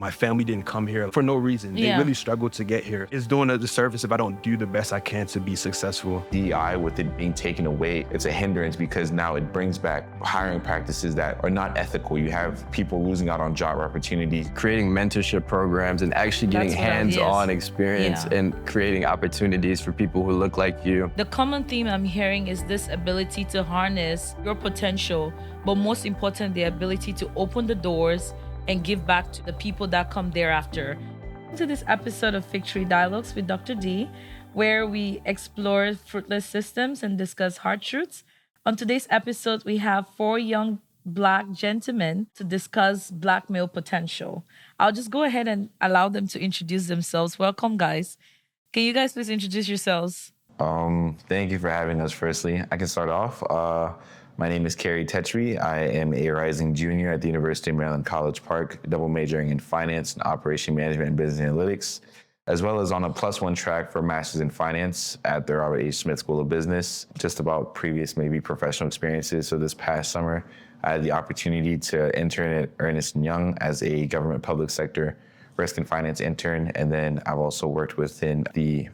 My family didn't come here for no reason. They really struggled to get here. It's doing a disservice if I don't do the best I can to be successful. DEI, with it being taken away, it's a hindrance because now it brings back hiring practices that are not ethical. You have people losing out on job opportunities. Creating mentorship programs and actually getting hands-on experience and creating opportunities for people who look like you. The common theme I'm hearing is this ability to harness your potential, but most important, the ability to open the doors and give back to the people that come thereafter. To this episode of Fig Tree Dialogues with Dr. D, where we explore fruitless systems and discuss hard truths. On today's episode, we have 4 young Black gentlemen to discuss Black male potential. I'll just go ahead and allow them to introduce themselves. Welcome, guys. Can you guys please introduce yourselves? Thank you for having us, firstly. I can start off. My name is Kerry Techwei. I am a rising junior at the University of Maryland College Park, double majoring in finance and operation management and business analytics, as well as on a +1 track for master's in finance at the Robert H. Smith School of Business. Just about previous maybe professional experiences. So this past summer, I had the opportunity to intern at Ernst & Young as a government public sector risk and finance intern. And then I've also worked within the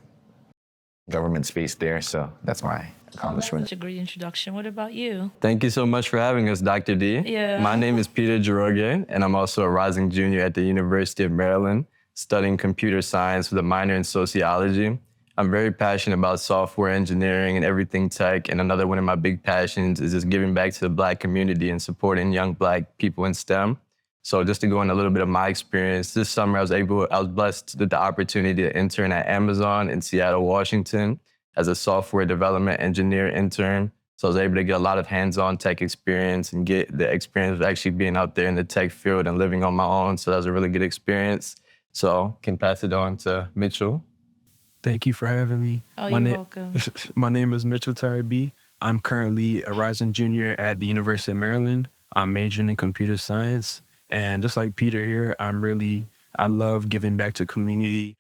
government space there. So that's my accomplishment. Such a great introduction. What about you? Thank you so much for having us, Dr. D. My name is Peter Njoroge, and I'm also a rising junior at the University of Maryland, studying computer science with a minor in sociology. I'm very passionate about software engineering and everything tech, and another one of my big passions is just giving back to the Black community and supporting young Black people in STEM. So just to go into a little bit of my experience, this summer I was blessed with the opportunity to intern at Amazon in Seattle, Washington, as a software development engineer intern. So I was able to get a lot of hands-on tech experience and get the experience of actually being out there in the tech field and living on my own. So that was a really good experience. So can pass it on to Mitchell. Thank you for having me. Oh, you're welcome. My name is Mitchell Taribi. I'm currently a rising junior at the University of Maryland. I'm majoring in computer science. And just like Peter here, I love giving back to community.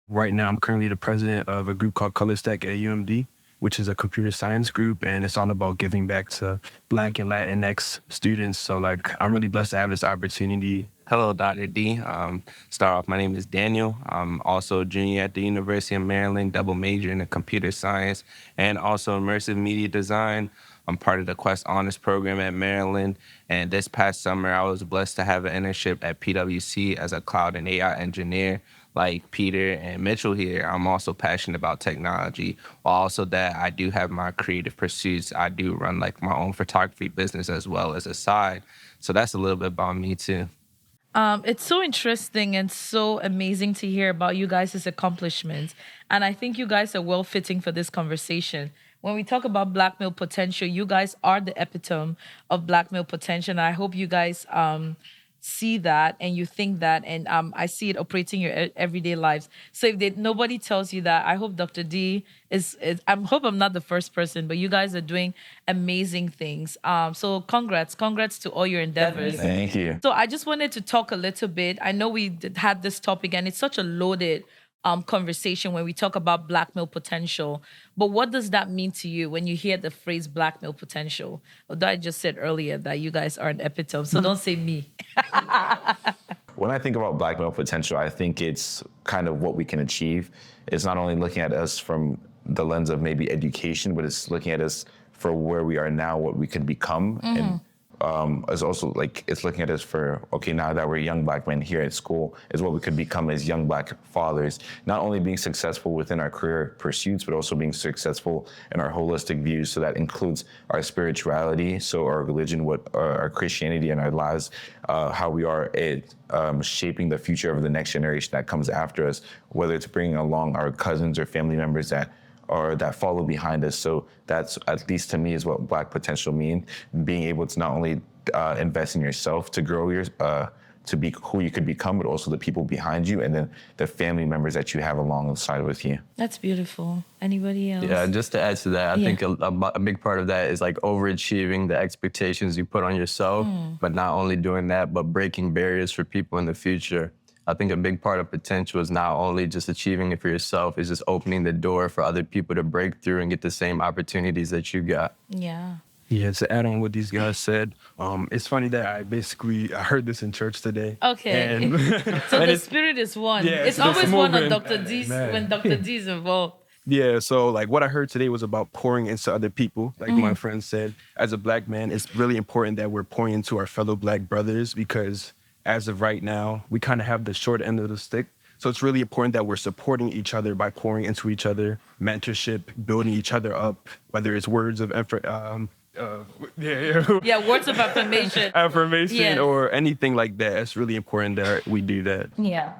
Right now, I'm currently the president of a group called Color Stack at UMD, which is a computer science group, and it's all about giving back to Black and Latinx students. So I'm really blessed to have this opportunity. Hello, Dr. D. Start off, my name is Daniel. I'm also a junior at the University of Maryland, double major in computer science and also immersive media design. I'm part of the Quest Honors program at Maryland. And this past summer, I was blessed to have an internship at PwC as a cloud and AI engineer. Like Peter and Mitchell here, I'm also passionate about technology. While also that I do have my creative pursuits. I do run my own photography business as well as a side. So that's a little bit about me too. It's so interesting and so amazing to hear about you guys' accomplishments. And I think you guys are well fitting for this conversation. When we talk about Black male potential, you guys are the epitome of Black male potential. And I hope you guys see that and you think that, and I see it operating in your everyday lives. So if nobody tells you that, I hope Dr. D I hope I'm not the first person, but you guys are doing amazing things. So congrats to all your endeavors. Thank you. So I just wanted to talk a little bit. I know we had this topic and it's such a loaded conversation when we talk about Black male potential. But what does that mean to you when you hear the phrase Black male potential? Although I just said earlier that you guys are an epitome, so don't say me. When I think about Black male potential, I think it's kind of what we can achieve. It's not only looking at us from the lens of maybe education, but it's looking at us for where we are now, what we could become. And it's also it's looking at us for, okay, now that we're young Black men here at school, is what we could become as young Black fathers, not only being successful within our career pursuits, but also being successful in our holistic views. So that includes our spirituality, so our religion, what our Christianity and our lives, how we are shaping the future of the next generation that comes after us, whether it's bringing along our cousins or family members that follow behind us. So that's, at least to me, is what Black potential means. Being able to not only invest in yourself to grow to be who you could become, but also the people behind you and then the family members that you have alongside with you. That's beautiful. Anybody else? Yeah, just to add to that, I think a big part of that is overachieving the expectations you put on yourself, but not only doing that, but breaking barriers for people in the future. I think a big part of potential is not only just achieving it for yourself, it's just opening the door for other people to break through and get the same opportunities that you got. Yeah. Yeah, to add on what these guys said, it's funny that I heard this in church today. Okay. And, So and the spirit is one. yeah, It's so this always one on movement, Dr. D's man. when Dr. D is involved. Yeah, so like what I heard today was about pouring into other people. Like my friend said, as a black man, it's really important that we're pouring into our fellow black brothers because as of right now, we kind of have the short end of the stick. So it's really important that we're supporting each other by pouring into each other, mentorship, building each other up, whether it's words of Yeah, words of affirmation. affirmation Yes. or anything like that. It's really important that we do that. Yeah.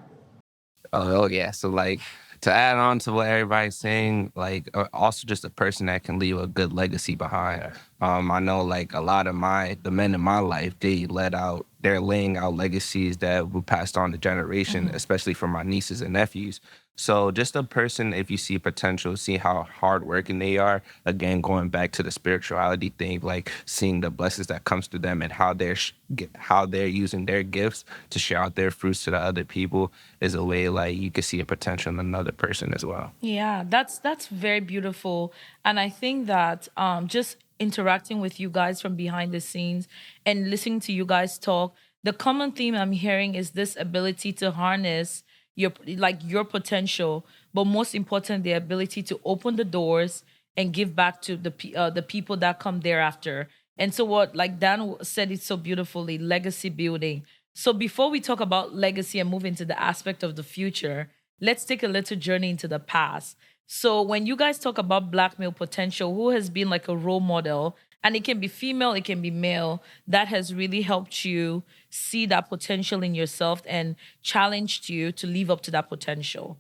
Oh yeah. So like to add on to what everybody's saying, like also just a person that can leave a good legacy behind. I know like a lot of the men in my life, they're laying out legacies that will pass on to generation, especially for my nieces and nephews. So just a person, if you see potential, see how hardworking they are, again, going back to the spirituality thing, like seeing the blessings that comes to them and how they're using their gifts to share out their fruits to the other people is a way like you could see a potential in another person as well. Yeah, that's very beautiful. And I think that just interacting with you guys from behind the scenes and listening to you guys talk, the common theme I'm hearing is this ability to harness your potential, but most important, the ability to open the doors and give back to the people that come thereafter. And so what like Dan said it so beautifully, legacy building. So before we talk about legacy and move into the aspect of the future, let's take a little journey into the past. So when you guys talk about black male potential, who has been like a role model, and it can be female, it can be male, that has really helped you see that potential in yourself and challenged you to live up to that potential?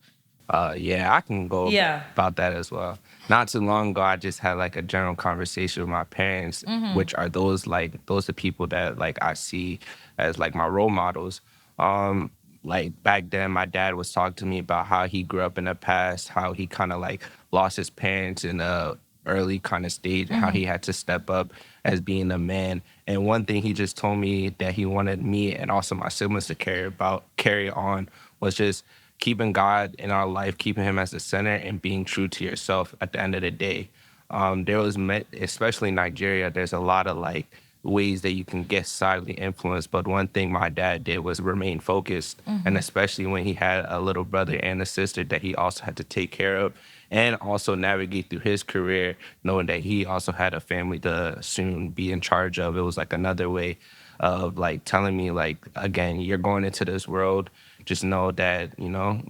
Yeah, I can go about that as well. Not too long ago, I just had like a general conversation with my parents, which are those the people that like I see as like my role models. Like back then, my dad was talking to me about how he grew up in the past, how he kind of like lost his parents in a early kind of stage, how he had to step up as being a man. And one thing he just told me that he wanted me and also my siblings to carry on was just keeping God in our life, keeping him as the center and being true to yourself at the end of the day. Especially in Nigeria, there's a lot of like ways that you can get societally influenced. But one thing my dad did was remain focused. And especially when he had a little brother and a sister that he also had to take care of and also navigate through his career, knowing that he also had a family to soon be in charge of. It was like another way of like telling me like, again, you're going into this world, just know that,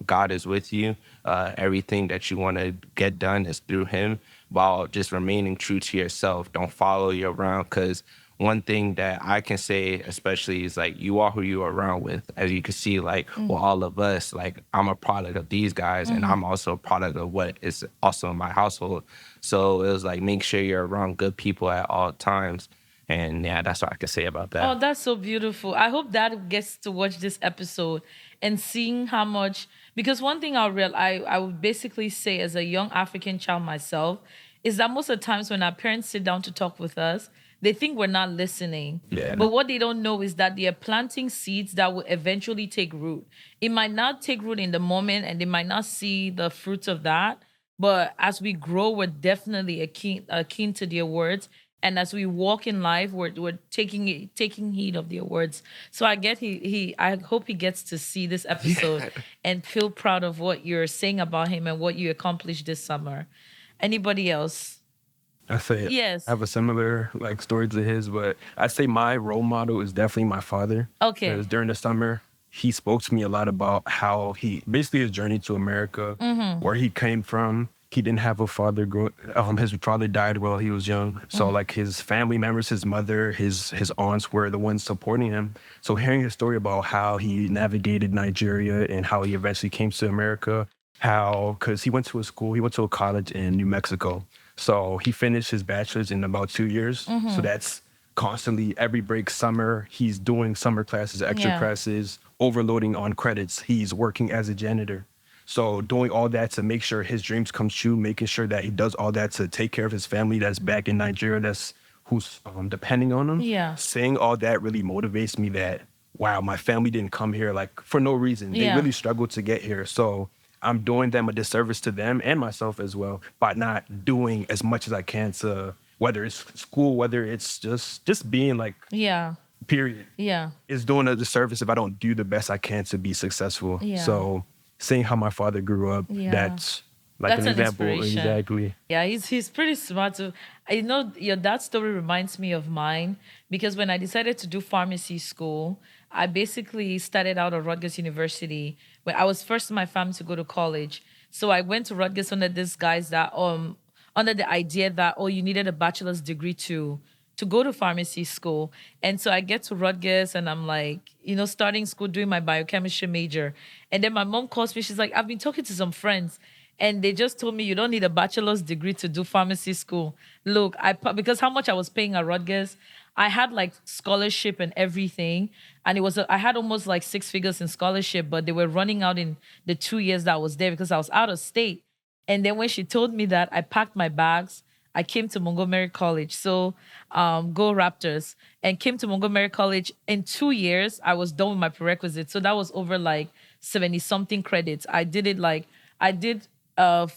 God is with you. Everything that you want to get done is through him while just remaining true to yourself. Don't follow you around, because one thing that I can say especially is like you are who you are around with. As you can see, like well, all of us, like I'm a product of these guys and I'm also a product of what is also in my household. So it was like make sure you're around good people at all times. And yeah, that's what I can say about that. Oh, that's so beautiful. I hope Dad gets to watch this episode and seeing how much, because one thing I would basically say as a young African child myself is that most of the times when our parents sit down to talk with us, they think we're not listening. Yeah. But what they don't know is that they are planting seeds that will eventually take root. It might not take root in the moment and they might not see the fruits of that. But as we grow, we're definitely keen to their words. And as we walk in life, we're taking heed of their words. So I hope he gets to see this episode and feel proud of what you're saying about him and what you accomplished this summer. Anybody else? I say Yes. I have a similar like story to his, but I say my role model is definitely my father. Okay. Because during the summer, he spoke to me a lot about how basically his journey to America, where he came from. He didn't have a father. His father died while he was young. So like his family members, his mother, his aunts were the ones supporting him. So hearing his story about how he navigated Nigeria and how he eventually came to America, because he went to a college in New Mexico. So he finished his bachelor's in about 2 years. So that's constantly every break summer, he's doing summer classes, extra classes, overloading on credits. He's working as a janitor. So doing all that to make sure his dreams come true, making sure that he does all that to take care of his family that's back in Nigeria, who's depending on him. Yeah. Saying all that really motivates me that, wow, my family didn't come here like for no reason. They really struggled to get here. So I'm doing them a disservice to them and myself as well by not doing as much as I can to whether it's school, whether it's just being like, Yeah. period, Yeah. is doing a disservice if I don't do the best I can to be successful. Yeah. So seeing how my father grew up, Yeah. that's like That's an an example. inspiration. Exactly. Yeah, he's pretty smart too. I know your dad's story reminds me of mine because when I decided to do pharmacy school, I basically started out at Rutgers University where I was first in my family to go to college. So I went to Rutgers under this guise that under the idea that you needed a bachelor's degree to go to pharmacy school. And so I get to Rutgers and I'm like, starting school, doing my biochemistry major. And then my mom calls me. She's like, I've been talking to some friends and they just told me you don't need a bachelor's degree to do pharmacy school. Look, because how much I was paying at Rutgers, I had like scholarship and everything. And I had almost like 6 figures in scholarship, but they were running out in the 2 years that I was there because I was out of state. And then when she told me that, I packed my bags. I came to Montgomery College. So go Raptors. And came to Montgomery College. In 2 years, I was done with my prerequisites. So that was over like 70-something credits. I did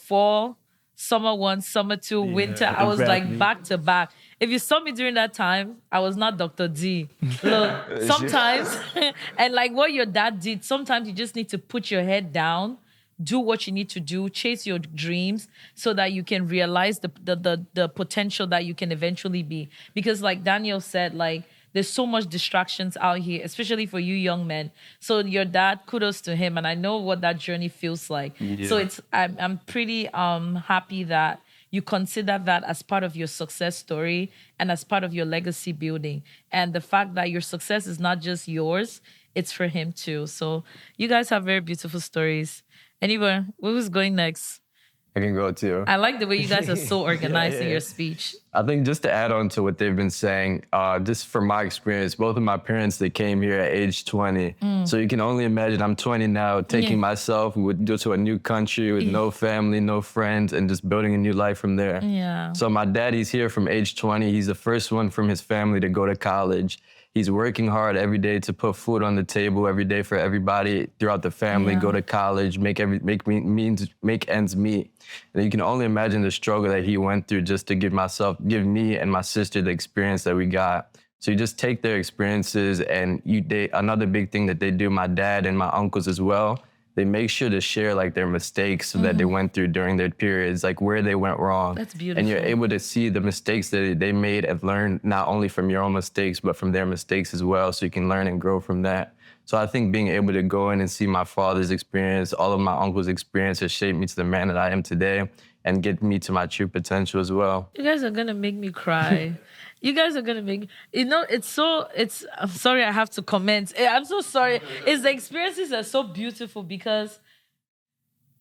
fall, summer 1, summer 2, winter. I was like back to back. If you saw me during that time, I was not Dr. D. Look, sometimes, and like what your dad did, sometimes you just need to put your head down, do what you need to do, chase your dreams so that you can realize the potential that you can eventually be. Because like Daniel said, like there's so much distractions out here, especially for you young men. So your dad, kudos to him. And I know what that journey feels like. Yeah. So I'm pretty happy that you consider that as part of your success story and as part of your legacy building. And the fact that your success is not just yours, it's for him too. So you guys have very beautiful stories. Anyway, who's going next? I can go too. I like the way you guys are so organized in your speech. I think just to add on to what they've been saying, just from my experience, both of my parents, they came here at age 20. So you can only imagine I'm 20 now, taking myself to a new country with no family, no friends, and just building a new life from there. Yeah. So my daddy's here from age 20. He's the first one from his family to go to college. He's working hard every day to put food on the table every day for everybody throughout the family, go to college, make ends meet. And you can only imagine the struggle that he went through just to give me and my sister the experience that we got. So you just take their experiences and another big thing that they do, my dad and my uncles as well, they make sure to share like their mistakes that they went through during their periods, like where they went wrong. That's beautiful. And you're able to see the mistakes that they made and learn not only from your own mistakes, but from their mistakes as well. So you can learn and grow from that. So I think being able to go in and see my father's experience, all of my uncles' experience has shaped me to the man that I am today and get me to my true potential as well. You guys are going to make me cry. You guys are going to make, I'm sorry I have to comment. I'm so sorry. The experiences are so beautiful because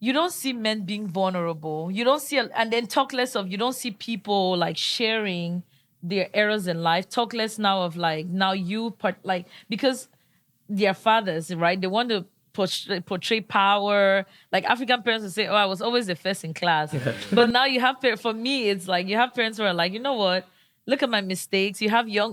you don't see men being vulnerable. You don't see, and then talk less of, you don't see people like sharing their errors in life. Talk less now of like, because their fathers, right? They want to portray power. Like African parents will say, I was always the first in class. But now you have, for me, it's like you have parents who are like, you know what? Look at my mistakes. You have your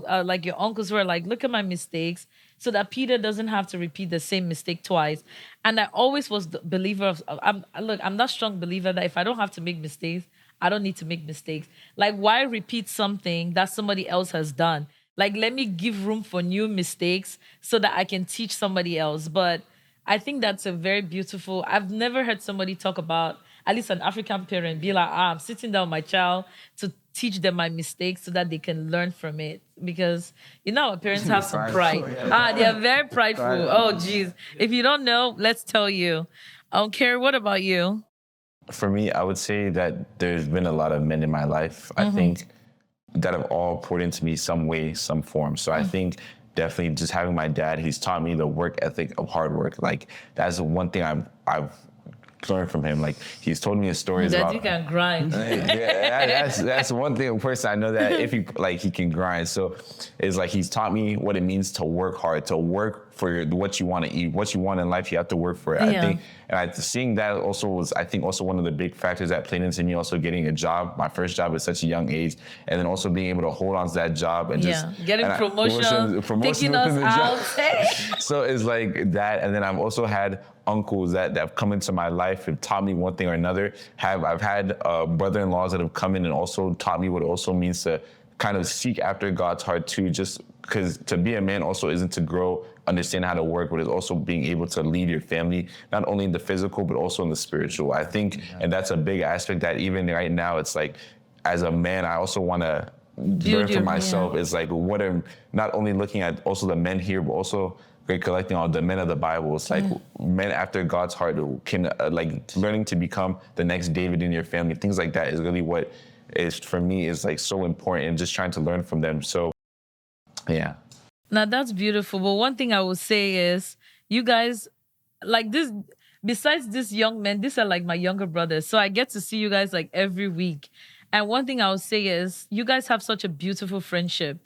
uncles who are like, look at my mistakes, so that Peter doesn't have to repeat the same mistake twice. And I always was the believer of, I'm that strong believer that if I don't have to make mistakes, I don't need to make mistakes. Like, why repeat something that somebody else has done? Like, let me give room for new mistakes so that I can teach somebody else. But I think that's a very beautiful, I've never heard somebody talk about, at least an African parent, be like, I'm sitting down with my child to teach them my mistakes so that they can learn from it. Because, our parents have some pride. They are very prideful. Oh, geez. If you don't know, let's tell you. Kerry, what about you? For me, I would say that there's been a lot of men in my life, I think, that have all poured into me some way, some form. So I think definitely just having my dad, he's taught me the work ethic of hard work. Like, that's one thing I've learned from him. Like, he's told me his stories that about. You can grind. That's one thing. Person I know that if he can grind. So it's like he's taught me what it means to work hard, to work for what you want to eat, what you want in life. You have to work for it. I think, and seeing that also was, I think, also one of the big factors that played into me also getting a job, my first job at such a young age, and then also being able to hold on to that job and just getting promotion taking us out. So it's like that, and then I've also had uncles that have come into my life and taught me one thing or another. I've had brother-in-laws that have come in and also taught me what it also means to kind of seek after God's heart too, just because to be a man also isn't to grow, understand how to work, but it's also being able to lead your family, not only in the physical, but also in the spiritual. I think, and that's a big aspect that even right now, it's like, as a man, I also want to learn for myself. It's like, what I'm not only looking at also the men here, but also collecting all the men of the Bible. It's like men after God's heart who can like learning to become the next David in your family. Things like that is really what is, for me, is like so important, and just trying to learn from them. So, yeah. Now that's beautiful. But one thing I will say is, you guys, like this, besides these young men, these are like my younger brothers. So I get to see you guys like every week. And one thing I will say is, you guys have such a beautiful friendship.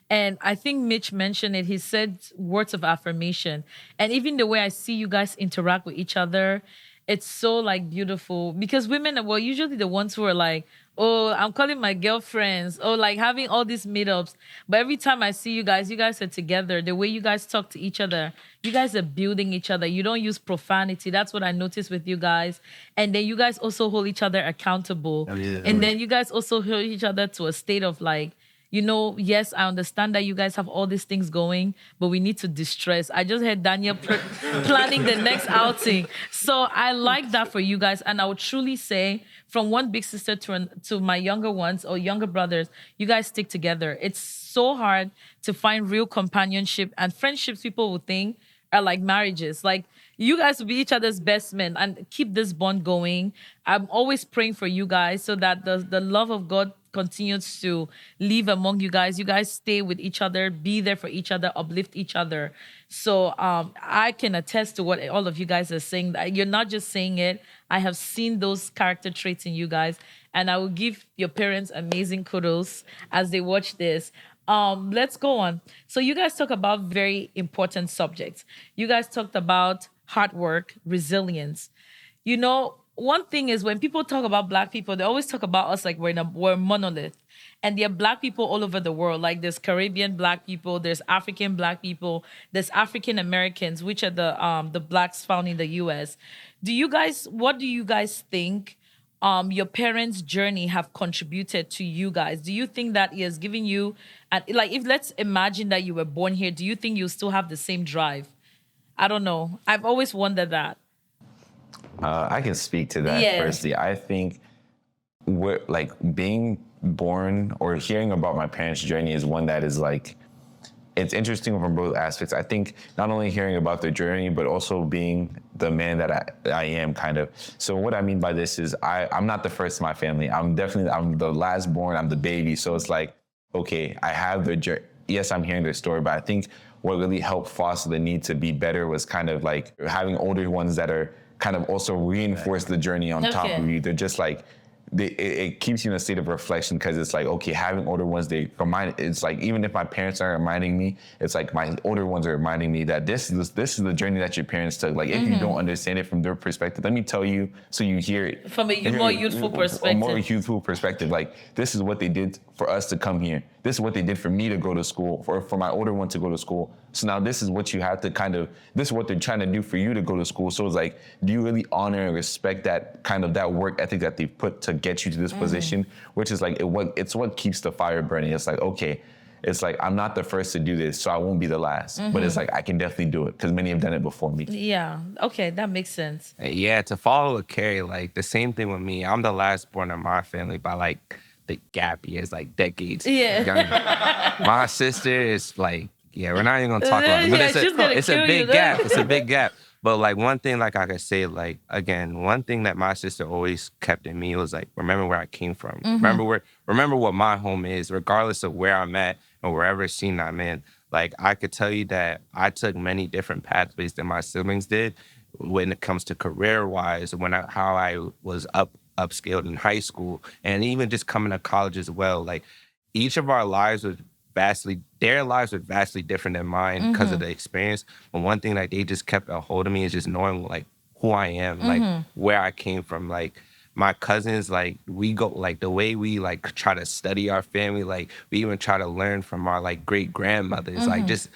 And I think Mitch mentioned it. He said words of affirmation. And even the way I see you guys interact with each other, it's so like beautiful. Because women are, well, usually the ones who are like, oh, I'm calling my girlfriends, or like having all these meetups. But every time I see you guys are together. The way you guys talk to each other, you guys are building each other. You don't use profanity. That's what I noticed with you guys. And then you guys also hold each other accountable. And then you guys also hold each other to a state of like, you know, yes, I understand that you guys have all these things going, but we need to distress. I just heard Daniel planning the next outing. So I like that for you guys. And I would truly say, from one big sister to my younger ones or younger brothers, you guys stick together. It's so hard to find real companionship and friendships people would think are like marriages. Like, you guys will be each other's best men and keep this bond going. I'm always praying for you guys so that the love of God continues to live among you guys. You guys stay with each other, be there for each other, uplift each other. So I can attest to what all of you guys are saying. You're not just saying it. I have seen those character traits in you guys. And I will give your parents amazing kudos as they watch this. Let's go on. So you guys talk about very important subjects. You guys talked about hard work, resilience. You know, one thing is, when people talk about Black people, they always talk about us like we're a monolith. And there are Black people all over the world. Like, there's Caribbean Black people, there's African Black people, there's African Americans, which are the Blacks found in the U.S. What do you guys think your parents' journey have contributed to you guys? Do you think that it has given you, like, if let's imagine that you were born here, do you think you still have the same drive? I don't know. I've always wondered that. I can speak to that firstly. I think being born or hearing about my parents' journey is one that is like, it's interesting from both aspects. I think not only hearing about their journey, but also being the man that I am, kind of. So what I mean by this is I'm not the first in my family. I'm the last born. I'm the baby. So it's like, okay, I have their journey. Yes, I'm hearing their story, but I think what really helped foster the need to be better was kind of like having older ones that are kind of also reinforce the journey on top of you. They're just like, it keeps you in a state of reflection, because it's like, okay, having older ones, it's like, even if my parents aren't reminding me, it's like my older ones are reminding me that this is the journey that your parents took. Like, if you don't understand it from their perspective, let me tell you so you hear it. From a more youthful perspective. A more youthful perspective. Like, this is what they did for us to come here. This is what they did for me to go to school, for my older one to go to school. So now this is what you have to this is what they're trying to do for you to go to school. So it's like, do you really honor and respect that work ethic that they've put to get you to this position? Which is like, it's what keeps the fire burning. It's like, okay, it's like, I'm not the first to do this, so I won't be the last. But it's like, I can definitely do it, because many have done it before me. Yeah, okay, that makes sense. Yeah, to follow with Kerry, like, the same thing with me. I'm the last born in my family by like the gap years, like decades. Yeah. My sister is like, we're not even gonna talk about it. But it's a big gap. It's a big gap. But like, one thing, like, I could say, like, again, one thing that my sister always kept in me was like, remember where I came from. Remember what my home is, regardless of where I'm at or wherever scene I'm in. Like, I could tell you that I took many different pathways than my siblings did when it comes to career-wise, how I was upscaled in high school, and even just coming to college as well. Like, each of our lives was their lives are vastly different than mine because of the experience. But one thing that they just kept a hold of me is just knowing like who I am, like where I came from. Like my cousins, like we go, like the way we like try to study our family, like we even try to learn from our like great grandmothers, like just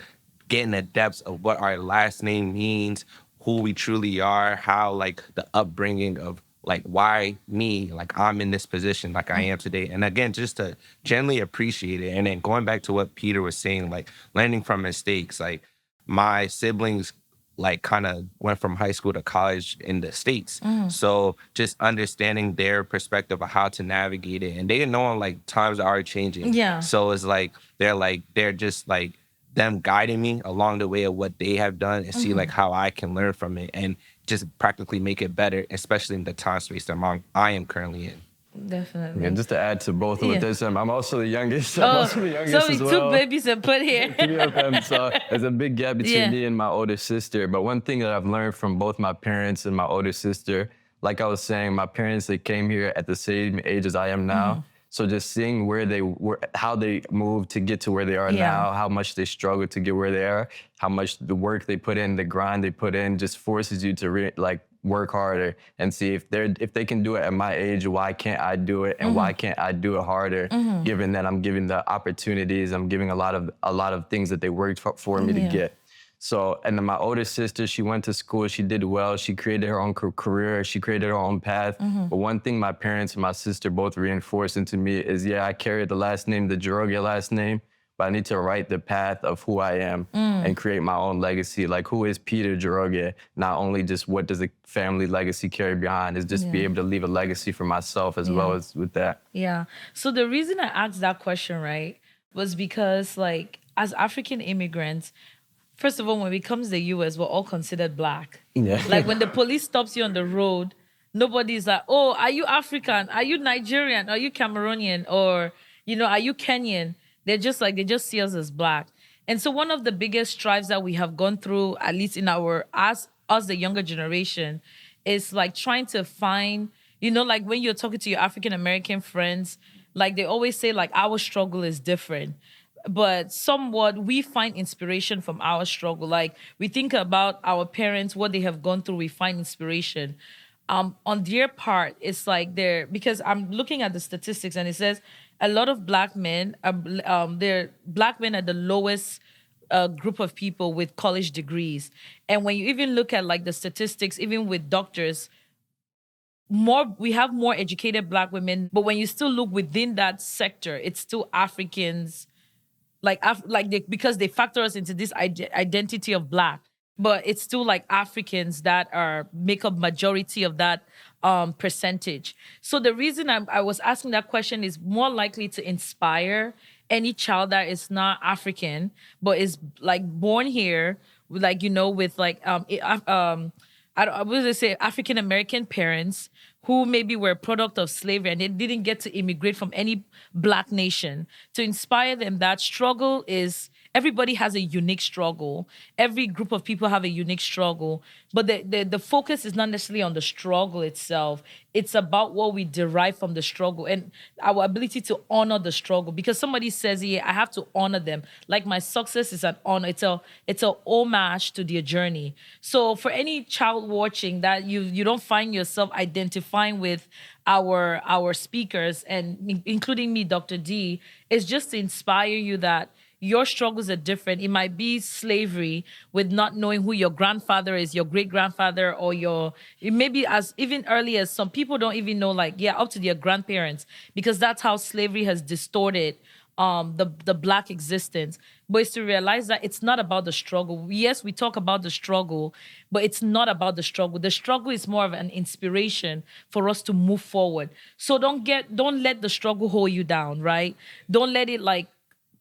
getting the depths of what our last name means, who we truly are, how like the upbringing of like why me, like I'm in this position like I am today. And again, just to genuinely appreciate it. And then going back to what Peter was saying, like learning from mistakes, like my siblings like kind of went from high school to college in the States. So just understanding their perspective of how to navigate it. And they know like times are changing. Yeah. So it's like, they're just like them guiding me along the way of what they have done and see like how I can learn from it and just practically make it better, especially in the time space that I am currently in. Definitely. Yeah, just to add to both of what they said, I'm also the youngest. So we as two babies and put here. 3 of them, so there's a big gap between me and my older sister. But one thing that I've learned from both my parents and my older sister, like I was saying, my parents, they came here at the same age as I am now. So just seeing where they were, how they moved to get to where they are now, how much they struggled to get where they are, how much the work they put in, the grind they put in, just forces you to work harder and see if they can do it at my age, why can't I do it, and why can't I do it harder? Given that I'm giving the opportunities, I'm giving a lot of things that they worked for me to get. So, and then my older sister, she went to school, she did well, she created her own career, she created her own path. But one thing my parents and my sister both reinforced into me is, I carry the last name, the Njoroge last name, but I need to write the path of who I am and create my own legacy. Like, who is Peter Njoroge? Not only just what does a family legacy carry behind, is just be able to leave a legacy for myself as well as with that. Yeah. So the reason I asked that question, right, was because like as African immigrants, first of all, when we come to the US, we're all considered Black. Yeah. Like when the police stops you on the road, nobody's like, oh, are you African? Are you Nigerian? Are you Cameroonian? Or, are you Kenyan? They're just like, they just see us as Black. And so one of the biggest strives that we have gone through, at least in us the younger generation, is like trying to find, like when you're talking to your African American friends, like they always say like our struggle is different. But somewhat we find inspiration from our struggle. Like we think about our parents, what they have gone through, we find inspiration. On their part, it's like because I'm looking at the statistics and it says a lot of Black men, Black men are the lowest group of people with college degrees. And when you even look at like the statistics, even with doctors, we have more educated Black women, but when you still look within that sector, it's still Africans, because they factor us into this identity of Black, but it's still like Africans that make up majority of that percentage. So the reason I was asking that question is more likely to inspire any child that is not African, but is like born here, like, with like, I was gonna say African American parents who maybe were a product of slavery and they didn't get to immigrate from any Black nation, to inspire them that struggle is, everybody has a unique struggle. Every group of people have a unique struggle, but the focus is not necessarily on the struggle itself. It's about what we derive from the struggle and our ability to honor the struggle. Because somebody says, I have to honor them. Like my success is an honor. It's a homage to their journey. So for any child watching that you don't find yourself identifying with our speakers, and including me, Dr. D, is just to inspire you that your struggles are different. It might be slavery with not knowing who your grandfather is, your great-grandfather, or it may be as even early as some people don't even know, like, up to their grandparents, because that's how slavery has distorted the Black existence. But it's to realize that it's not about the struggle. Yes, we talk about the struggle, but it's not about the struggle. The struggle is more of an inspiration for us to move forward. So don't let the struggle hold you down, right? Don't let it like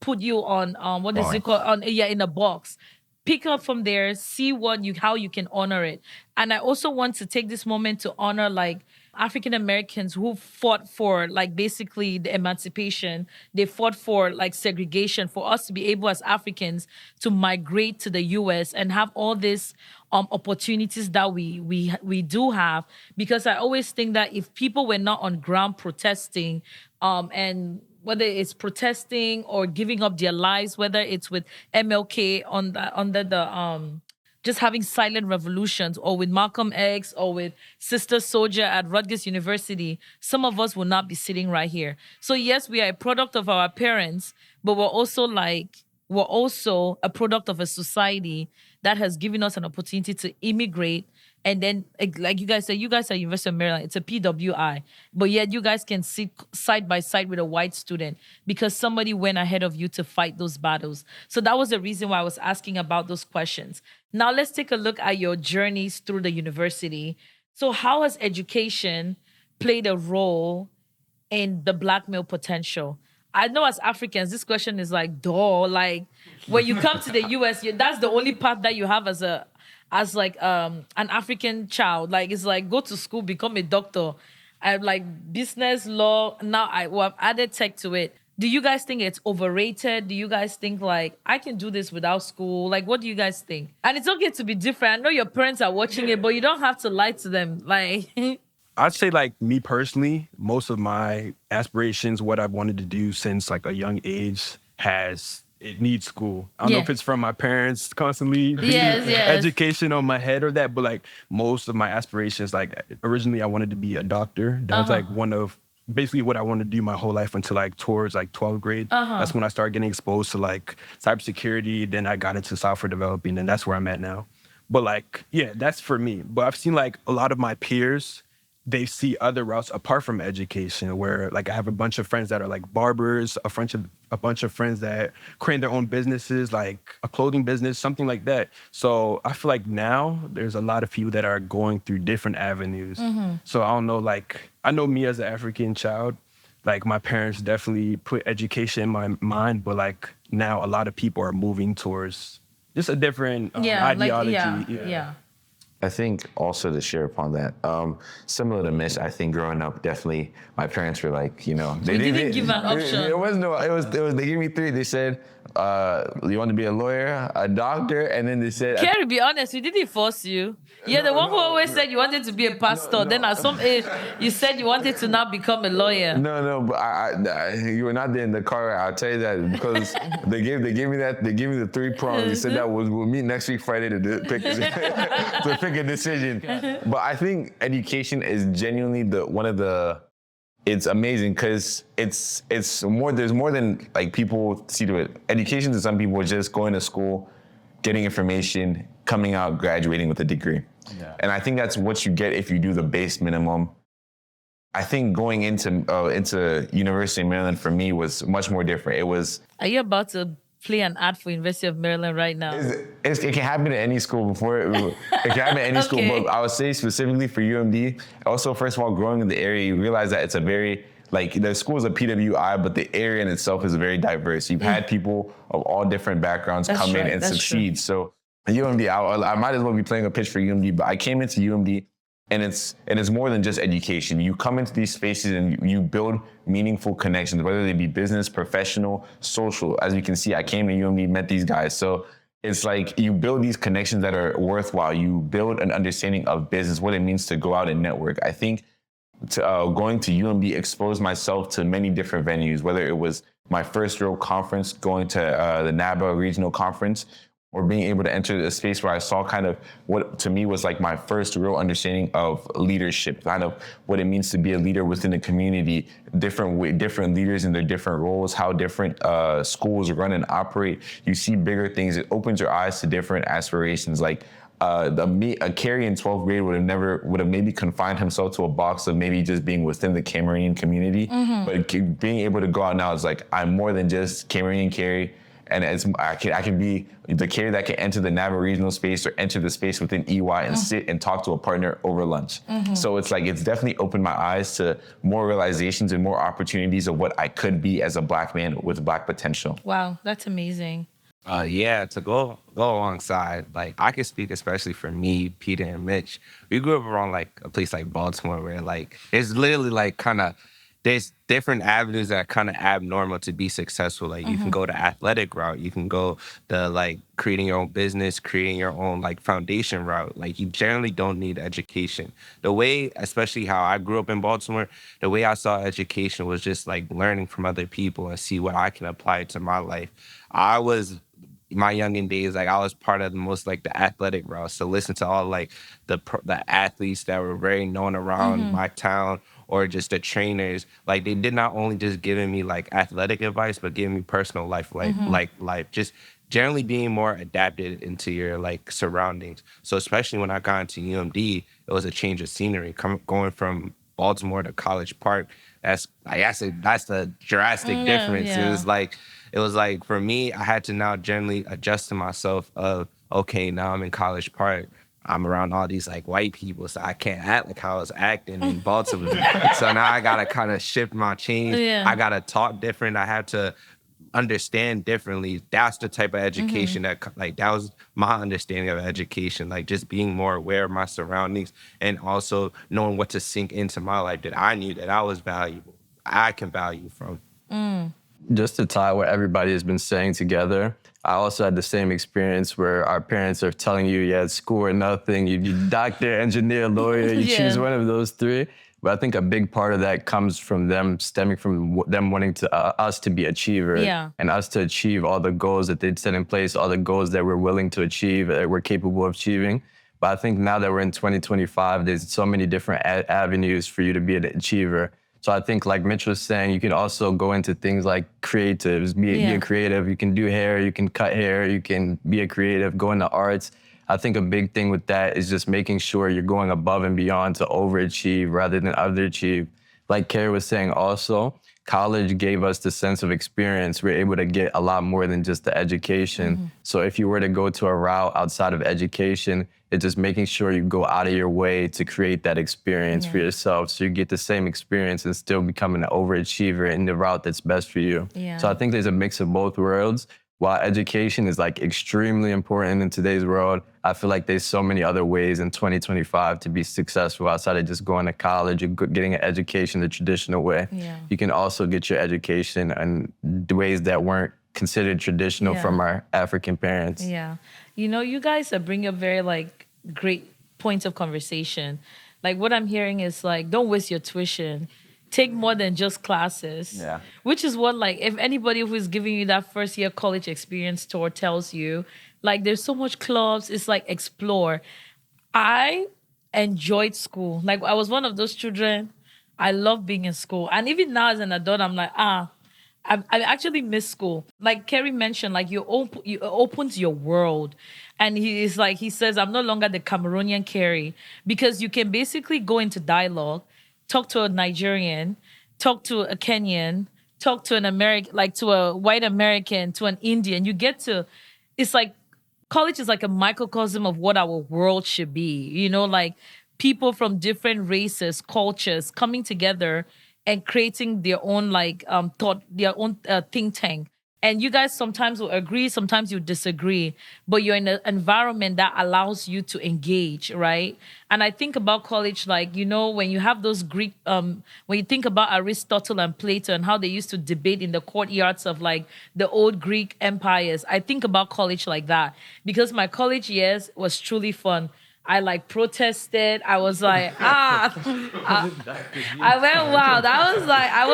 put you on what is it called, in a box. Pick up from there, see how you can honor it. And I also want to take this moment to honor like African Americans who fought for like basically the emancipation. They fought for like segregation, for us to be able as Africans to migrate to the US and have all these opportunities that we do have. Because I always think that if people were not on ground protesting and whether it's protesting or giving up their lives, whether it's with MLK under the just having silent revolutions, or with Malcolm X, or with Sister Soldier at Rutgers University, some of us will not be sitting right here. So yes, we are a product of our parents, but we're also a product of a society that has given us an opportunity to immigrate. And then, like you guys say, you guys are University of Maryland. It's a PWI. But yet you guys can sit side by side with a white student because somebody went ahead of you to fight those battles. So that was the reason why I was asking about those questions. Now let's take a look at your journeys through the university. So how has education played a role in the Black male potential? I know as Africans, this question is like, duh. Like, when you come to the US, that's the only path that you have as an African child. Like, it's like, go to school, become a doctor. I have like business, law. Now I've added tech to it. Do you guys think it's overrated? Do you guys think like, I can do this without school? Like, what do you guys think? And it's okay to be different. I know your parents are watching it, but you don't have to lie to them. Like... I'd say, like, me personally, most of my aspirations, what I've wanted to do since like a young age, it needs school. I don't know if it's from my parents constantly education on my head or that, but like most of my aspirations, like originally I wanted to be a doctor. That was like one of basically what I wanted to do my whole life until like towards like 12th grade. That's when I started getting exposed to like cybersecurity. Then I got into software developing, and that's where I'm at now. But like, yeah, that's for me. But I've seen like a lot of my peers, they see other routes apart from education, where like I have a bunch of friends that are like barbers, a bunch of friends that create their own businesses, like a clothing business, something like that. So I feel like now there's a lot of people that are going through different avenues. So I don't know, like I know me as an African child, like my parents definitely put education in my mind, but like now a lot of people are moving towards just a different ideology. I think also to share upon that, similar to Mitch, I think growing up, definitely my parents were like, they didn't give an option. They gave me three. They said, you want to be a lawyer, a doctor, and then they said... Kerry, be honest, we didn't force you. You're the one who always said you wanted to be a pastor. Then at some age, you said you wanted to now become a lawyer. No, but you were not there in the car. I'll tell you that, because they gave me the three prongs. They said that we'll meet next week Friday to pick a decision. But I think education is genuinely it's amazing because it's more. There's more than like people see to it. Education to some people is just going to school, getting information, coming out, graduating with a degree. Yeah. And I think that's what you get if you do the base minimum. I think going into University of Maryland for me was much more different. It was... Are you about to play an ad for University of Maryland right now? It can happen at any school before. It can happen at any school, but I would say specifically for UMD, also, first of all, growing in the area, you realize that it's a very, like, the school is a PWI, but the area in itself is very diverse. You've had people of all different backgrounds come in and succeed. So UMD, I might as well be playing a pitch for UMD, but I came into UMD, and it's more than just education. You come into these spaces and you build meaningful connections, whether they be business, professional, social. As you can see, I came to UMD, met these guys. So it's like you build these connections that are worthwhile. You build an understanding of business, what it means to go out and network. I think going to UMD exposed myself to many different venues, whether it was my first real conference, going to the NABA regional conference, or being able to enter a space where I saw kind of what to me was like my first real understanding of leadership, kind of what it means to be a leader within a community, different leaders in their different roles, how different schools run and operate. You see bigger things. It opens your eyes to different aspirations. Like a Kerry in 12th grade would have maybe confined himself to a box of maybe just being within the Cameroonian community. But being able to go out now is like, I'm more than just Cameroonian Kerry. And I can be the Kerry that can enter the NABA regional space or enter the space within EY and sit and talk to a partner over lunch. So it's like, it's definitely opened my eyes to more realizations and more opportunities of what I could be as a Black man with Black potential. Wow, that's amazing. To go alongside, like I can speak especially for me, Peter and Mitch. We grew up around like a place like Baltimore where like it's literally like kind of there's different avenues that are kind of abnormal to be successful. Like you can go the athletic route, you can go the like creating your own business, creating your own like foundation route. Like you generally don't need education. The way, especially how I grew up in Baltimore, the way I saw education was just like learning from other people and see what I can apply to my life. I was my youngin days, like I was part of the most like the athletic route. So listen to all like the athletes that were very known around my town, or just the trainers. Like they did not only just giving me like athletic advice, but giving me personal life, like life, just generally being more adapted into your like surroundings. So especially when I got into UMD, it was a change of scenery. Going from Baltimore to College Park, that's the drastic difference. Yeah. It was like for me, I had to now generally adjust to myself of, okay, now I'm in College Park. I'm around all these like white people, so I can't act like how I was acting in Baltimore. So now I gotta kind of shift my change. Yeah. I gotta talk different. I have to understand differently. That's the type of education that was my understanding of education. Like just being more aware of my surroundings and also knowing what to sink into my life, that I knew that I was valuable. I can value from. Just to tie what everybody has been saying together, I also had the same experience where our parents are telling you, yeah, school or nothing, you doctor, engineer, lawyer, you choose one of those three. But I think a big part of that comes from them, stemming from them wanting to us to be achievers, and us to achieve all the goals that they'd set in place, all the goals that we're willing to achieve, that we're capable of achieving. But I think now that we're in 2025, there's so many different avenues for you to be an achiever. So I think, like Mitch was saying, you can also go into things like creatives, be a creative. You can do hair, you can cut hair, you can be a creative, go into arts. I think a big thing with that is just making sure you're going above and beyond to overachieve rather than underachieve. Like Kerry was saying also, college gave us the sense of experience. We're able to get a lot more than just the education. So if you were to go to a route outside of education, it's just making sure you go out of your way to create that experience for yourself, so you get the same experience and still become an overachiever in the route that's best for you. So I think there's a mix of both worlds. While education is like extremely important in today's world, I feel like there's so many other ways in 2025 to be successful outside of just going to college and getting an education the traditional way. You can also get your education in ways that weren't considered traditional from our African parents. You know, you guys are bringing up very like great points of conversation. Like what I'm hearing is like, don't waste your tuition. Take more than just classes. Which is what, like, if anybody who is giving you that first year college experience tour tells you, like, there's so much clubs, it's like explore. I enjoyed school. Like, I was one of those children. I love being in school. And even now as an adult, I'm like, I actually miss school. Like Kerry mentioned, like you opens your world. And he says, I'm no longer the Cameroonian Kerry, because you can basically go into dialogue, talk to a Nigerian, talk to a Kenyan, talk to an American, like to a white American, to an Indian. It's like college is like a microcosm of what our world should be. You know, like people from different races, cultures coming together and creating their own think tank. And you guys sometimes will agree, sometimes you disagree, but you're in an environment that allows you to engage, right? And I think about college, like, you know, when you have those Greek, when you think about Aristotle and Plato and how they used to debate in the courtyards of like the old Greek empires, I think about college like that, because my college years was truly fun. I like protested. I was like, I went wild. I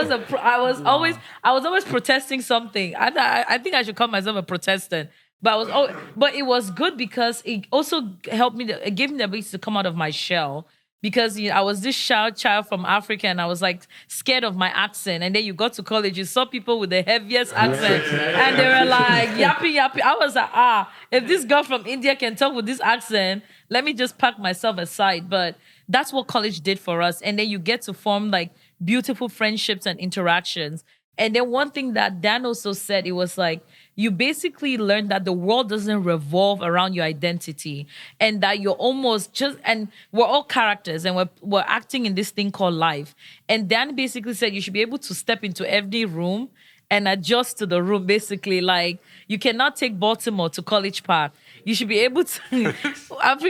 was always protesting something. I think I should call myself a protestant. But it was good because it also helped me. It gave me the ability to come out of my shell. Because I was this child from Africa, and I was like scared of my accent. And then you got to college, you saw people with the heaviest accent, and they were like yappy. I was like, if this girl from India can talk with this accent, let me just pack myself aside. But that's what college did for us. And then you get to form like beautiful friendships and interactions. And then one thing that Dan also said, it was like, you basically learn that the world doesn't revolve around your identity, and that you're almost and we're all characters, and we're acting in this thing called life. And Dan basically said you should be able to step into every room and adjust to the room, basically. Like, you cannot take Baltimore to College Park. You should be able to,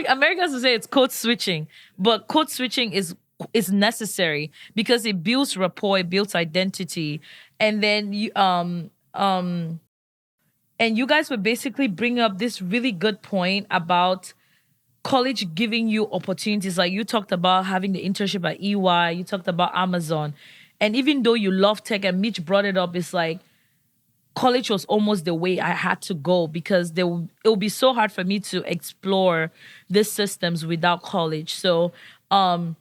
Americans will say it's code switching, but code switching is is necessary because it builds rapport, it builds identity. And then and you guys were basically bringing up this really good point about college giving you opportunities. Like you talked about having the internship at EY, you talked about Amazon. And even though you love tech, and Mitch brought it up, it's like college was almost the way I had to go because it would be so hard for me to explore these systems without college. So, but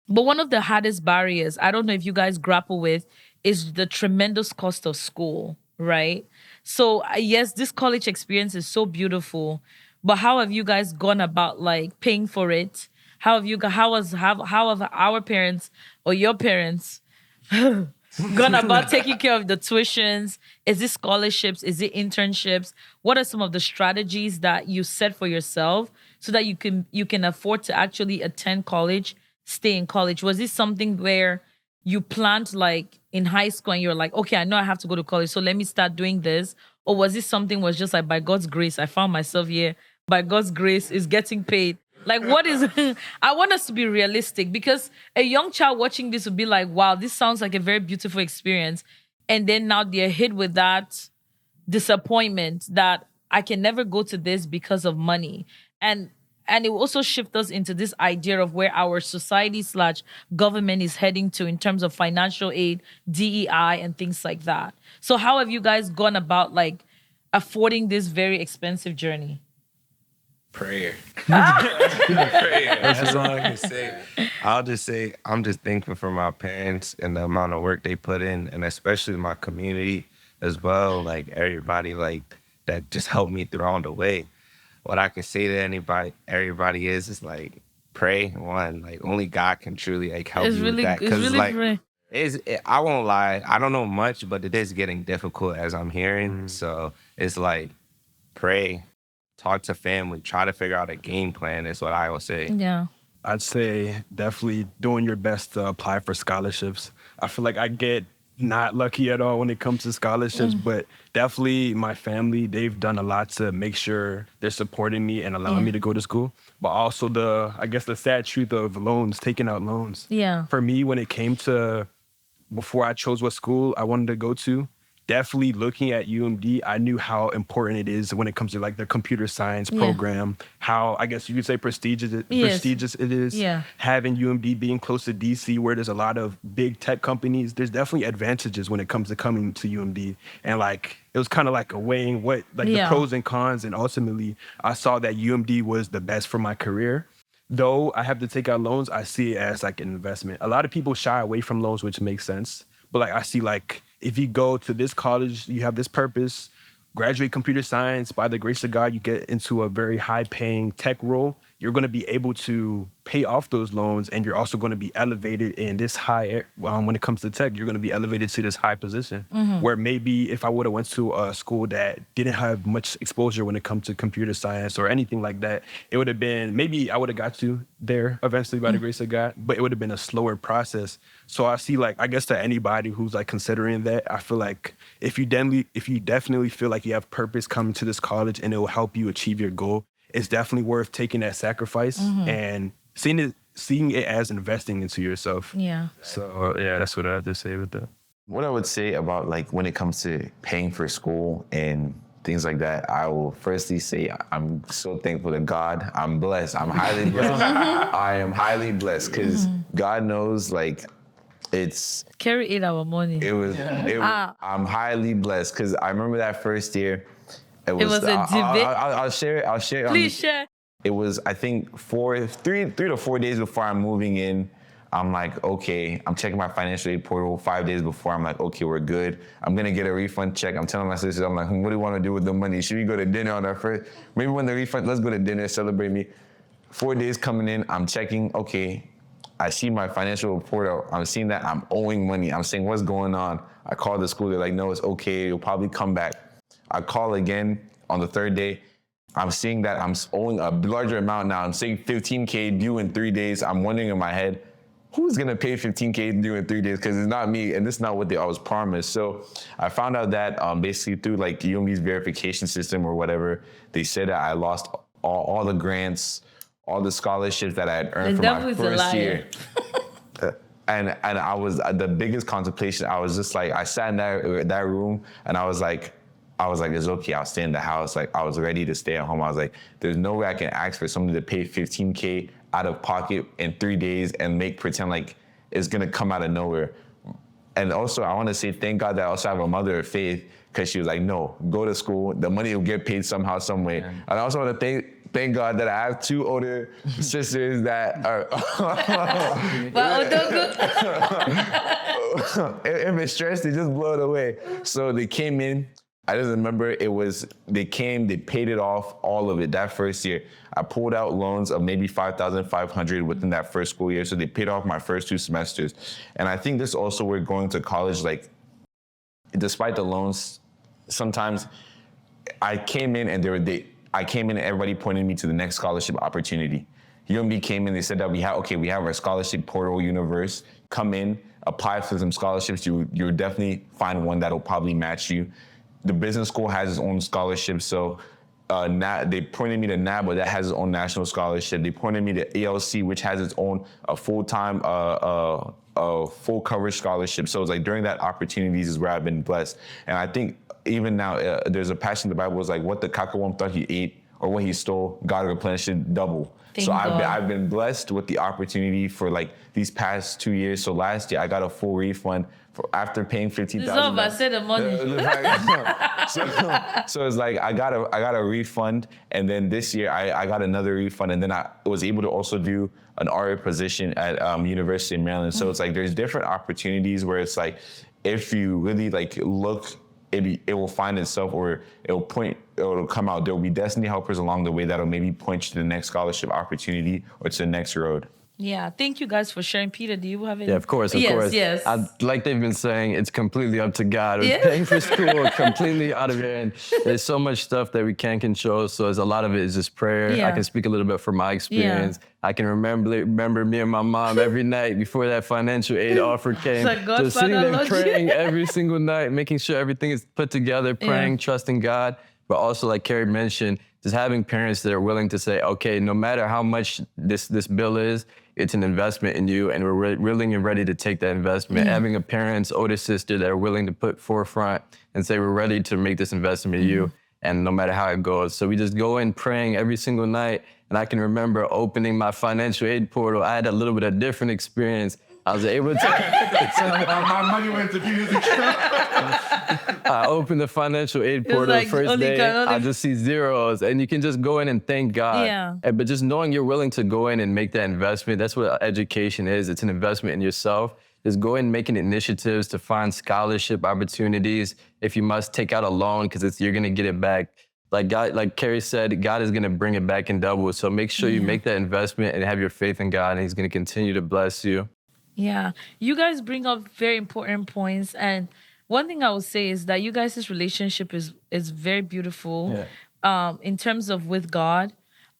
one of the hardest barriers, I don't know if you guys grapple with, is the tremendous cost of school, right? So yes, this college experience is so beautiful, but how have you guys gone about like paying for it? How have our parents or your parents gone about taking care of the tuitions? Is it scholarships? Is it internships? What are some of the strategies that you set for yourself so that you can afford to actually attend college, stay in college? Was this something where you planned like in high school and you're like, okay, I know I have to go to college, so let me start doing this? Or was this something was just like, by God's grace, I found myself here. By God's grace, is getting paid. Like, what is, I want us to be realistic because a young child watching this would be like, wow, this sounds like a very beautiful experience. And then now they're hit with that disappointment that I can never go to this because of money. And it will also shift us into this idea of where our society/government is heading to in terms of financial aid, DEI, and things like that. So how have you guys gone about like affording this very expensive journey? Prayer. Prayer. That's all I can say. I'll just say I'm just thankful for my parents and the amount of work they put in, and especially my community as well. Like everybody like that just helped me throughout the way. What I can say to everybody is like pray. One, like only God can truly like help you with that. Because like I won't lie, I don't know much, but it is getting difficult as I'm hearing. So it's like pray. Talk to family, try to figure out a game plan is what I will say. Yeah. I'd say definitely doing your best to apply for scholarships. I feel like I get not lucky at all when it comes to scholarships, but definitely my family, they've done a lot to make sure they're supporting me and allowing me to go to school. But also the sad truth of loans, taking out loans. Yeah. For me, when it came to before I chose what school I wanted to go to, definitely looking at UMD, I knew how important it is when it comes to like the computer science program, how I guess you could say prestigious it is. Yeah. Having UMD being close to DC where there's a lot of big tech companies, there's definitely advantages when it comes to coming to UMD. And like, it was kind of like a weighing the pros and cons. And ultimately I saw that UMD was the best for my career. Though I have to take out loans, I see it as like an investment. A lot of people shy away from loans, which makes sense. But like I see like, if you go to this college, you have this purpose, graduate computer science, by the grace of God, you get into a very high-paying tech role. You're going to be able to pay off those loans, and you're also going to be elevated in this high, when it comes to tech, you're going to be elevated to this high position. Where maybe if I would have went to a school that didn't have much exposure when it comes to computer science or anything like that, it would have been, maybe I would have got to there eventually by the grace of God, but it would have been a slower process. So I see like, I guess to anybody who's like considering that, I feel like if you definitely feel like you have purpose coming to this college and it will help you achieve your goal, it's definitely worth taking that sacrifice and seeing it as investing into yourself. Yeah. So yeah, that's what I have to say with that. What I would say about like when it comes to paying for school and things like that, I will firstly say I'm so thankful to God. I'm blessed. I'm highly blessed. I am highly blessed because God knows like it's Kerry ate our money. I'm highly blessed because I remember that first year. It was a debate. I'll share it. Please share. It was, I think, 3 to 4 days before I'm moving in. I'm like, okay, I'm checking my financial aid portal 5 days before. I'm like, okay, we're good. I'm going to get a refund check. I'm telling my sisters, I'm like, what do you want to do with the money? Should we go to dinner on our first? Maybe when the refund, let's go to dinner, celebrate me. 4 days coming in, I'm checking, okay, I see my financial portal. I'm seeing that I'm owing money. I'm saying, what's going on? I call the school. They're like, no, it's okay. You'll probably come back. I call again on the third day. I'm seeing that I'm owing a larger amount now. I'm saying $15K due in 3 days. I'm wondering in my head, who's gonna pay $15K due in 3 days? Because it's not me, and this is not what I was promised. So I found out that basically through like UMD's verification system or whatever, they said that I lost all the grants, all the scholarships that I had earned from my first year. and I was the biggest contemplation. I was just like, I sat in that room, and I was like, it's okay. I'll stay in the house. Like, I was ready to stay at home. I was like, there's no way I can ask for somebody to pay $15K out of pocket in 3 days and pretend like it's gonna come out of nowhere. And also, I want to say thank God that I also have a mother of faith, because she was like, no, go to school. The money will get paid somehow, some way. And I also want to thank God that I have 2 older sisters that are. If it's stressed, they just blow it away. So they came in. I just remember they came, they paid it off, all of it, that first year. I pulled out loans of maybe $5,500 within that first school year. So they paid off my first 2 semesters. And I think this also, we're going to college, like, despite the loans, sometimes I came in and everybody pointed me to the next scholarship opportunity. UMB came in, they said that we have our scholarship portal universe. Come in, apply for some scholarships. You'll definitely find one that'll probably match you. The business school has its own scholarship, so they pointed me to NABA, that has its own national scholarship. They pointed me to ALC, which has its own full-time, full coverage scholarship. So it's like, during that opportunities is where I've been blessed. And I think even now, there's a passage in the Bible was like, what the cacklworm thought he ate or what he stole, God replenished it double. So I've been blessed with the opportunity for like these past 2 years. So last year I got a full refund after paying $15,000. I said the money. So it's like I got a refund, and then this year I got another refund, and then I was able to also do an RA position at University of Maryland. So it's like there's different opportunities where it's like, if you really like look, it will find itself, or it'll come out. There will be destiny helpers along the way that'll maybe point you to the next scholarship opportunity or to the next road. Yeah, thank you guys for sharing. Peter, do you have any? Yeah, of course. Yes. Like they've been saying, it's completely up to God. Paying for school, completely out of your hand. There's so much stuff that we can't control, so a lot of it is just prayer. Yeah. I can speak a little bit from my experience. Yeah. I can remember me and my mom every night before that financial aid offer came. Like, just sitting there praying every single night, making sure everything is put together, praying, trusting God. But also, like Kerry mentioned, just having parents that are willing to say, okay, no matter how much this bill is, it's an investment in you, and we're willing and ready to take that investment. Having a parent's older sister that are willing to put forefront and say, we're ready to make this investment in you, and no matter how it goes. So we just go in praying every single night. And I can remember opening my financial aid portal. I had a little bit of different experience. I was able to. My money went to Peter's account. I opened the financial aid portal like the first day. I just see zeros, and you can just go in and thank God. Yeah. But just knowing you're willing to go in and make that investment, that's what education is. It's an investment in yourself. Just go in making initiatives to find scholarship opportunities. If you must, take out a loan, because you're gonna get it back. Like God, like Kerry said, God is gonna bring it back in double. So make sure you make that investment and have your faith in God, and He's gonna continue to bless you. Yeah, you guys bring up very important points, and one thing I would say is that you guys' relationship is very beautiful, in terms of with God,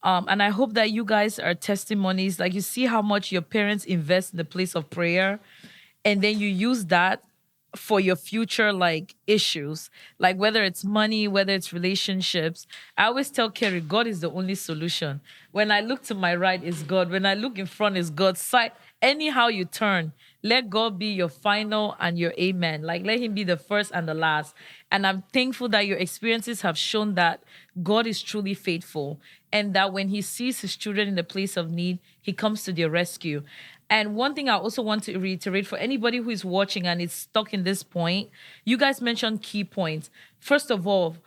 and I hope that you guys are testimonies. Like, you see how much your parents invest in the place of prayer, and then you use that for your future, like, issues, like whether it's money, whether it's relationships. I always tell Kerry, God is the only solution. When I look to my right is God. When I look in front is God's side. Anyhow you turn, let God be your final and your amen. Like, let Him be the first and the last. And I'm thankful that your experiences have shown that God is truly faithful, and that when He sees His children in the place of need, He comes to their rescue. And one thing I also want to reiterate for anybody who is watching and is stuck in this point, you guys mentioned key points. First of all,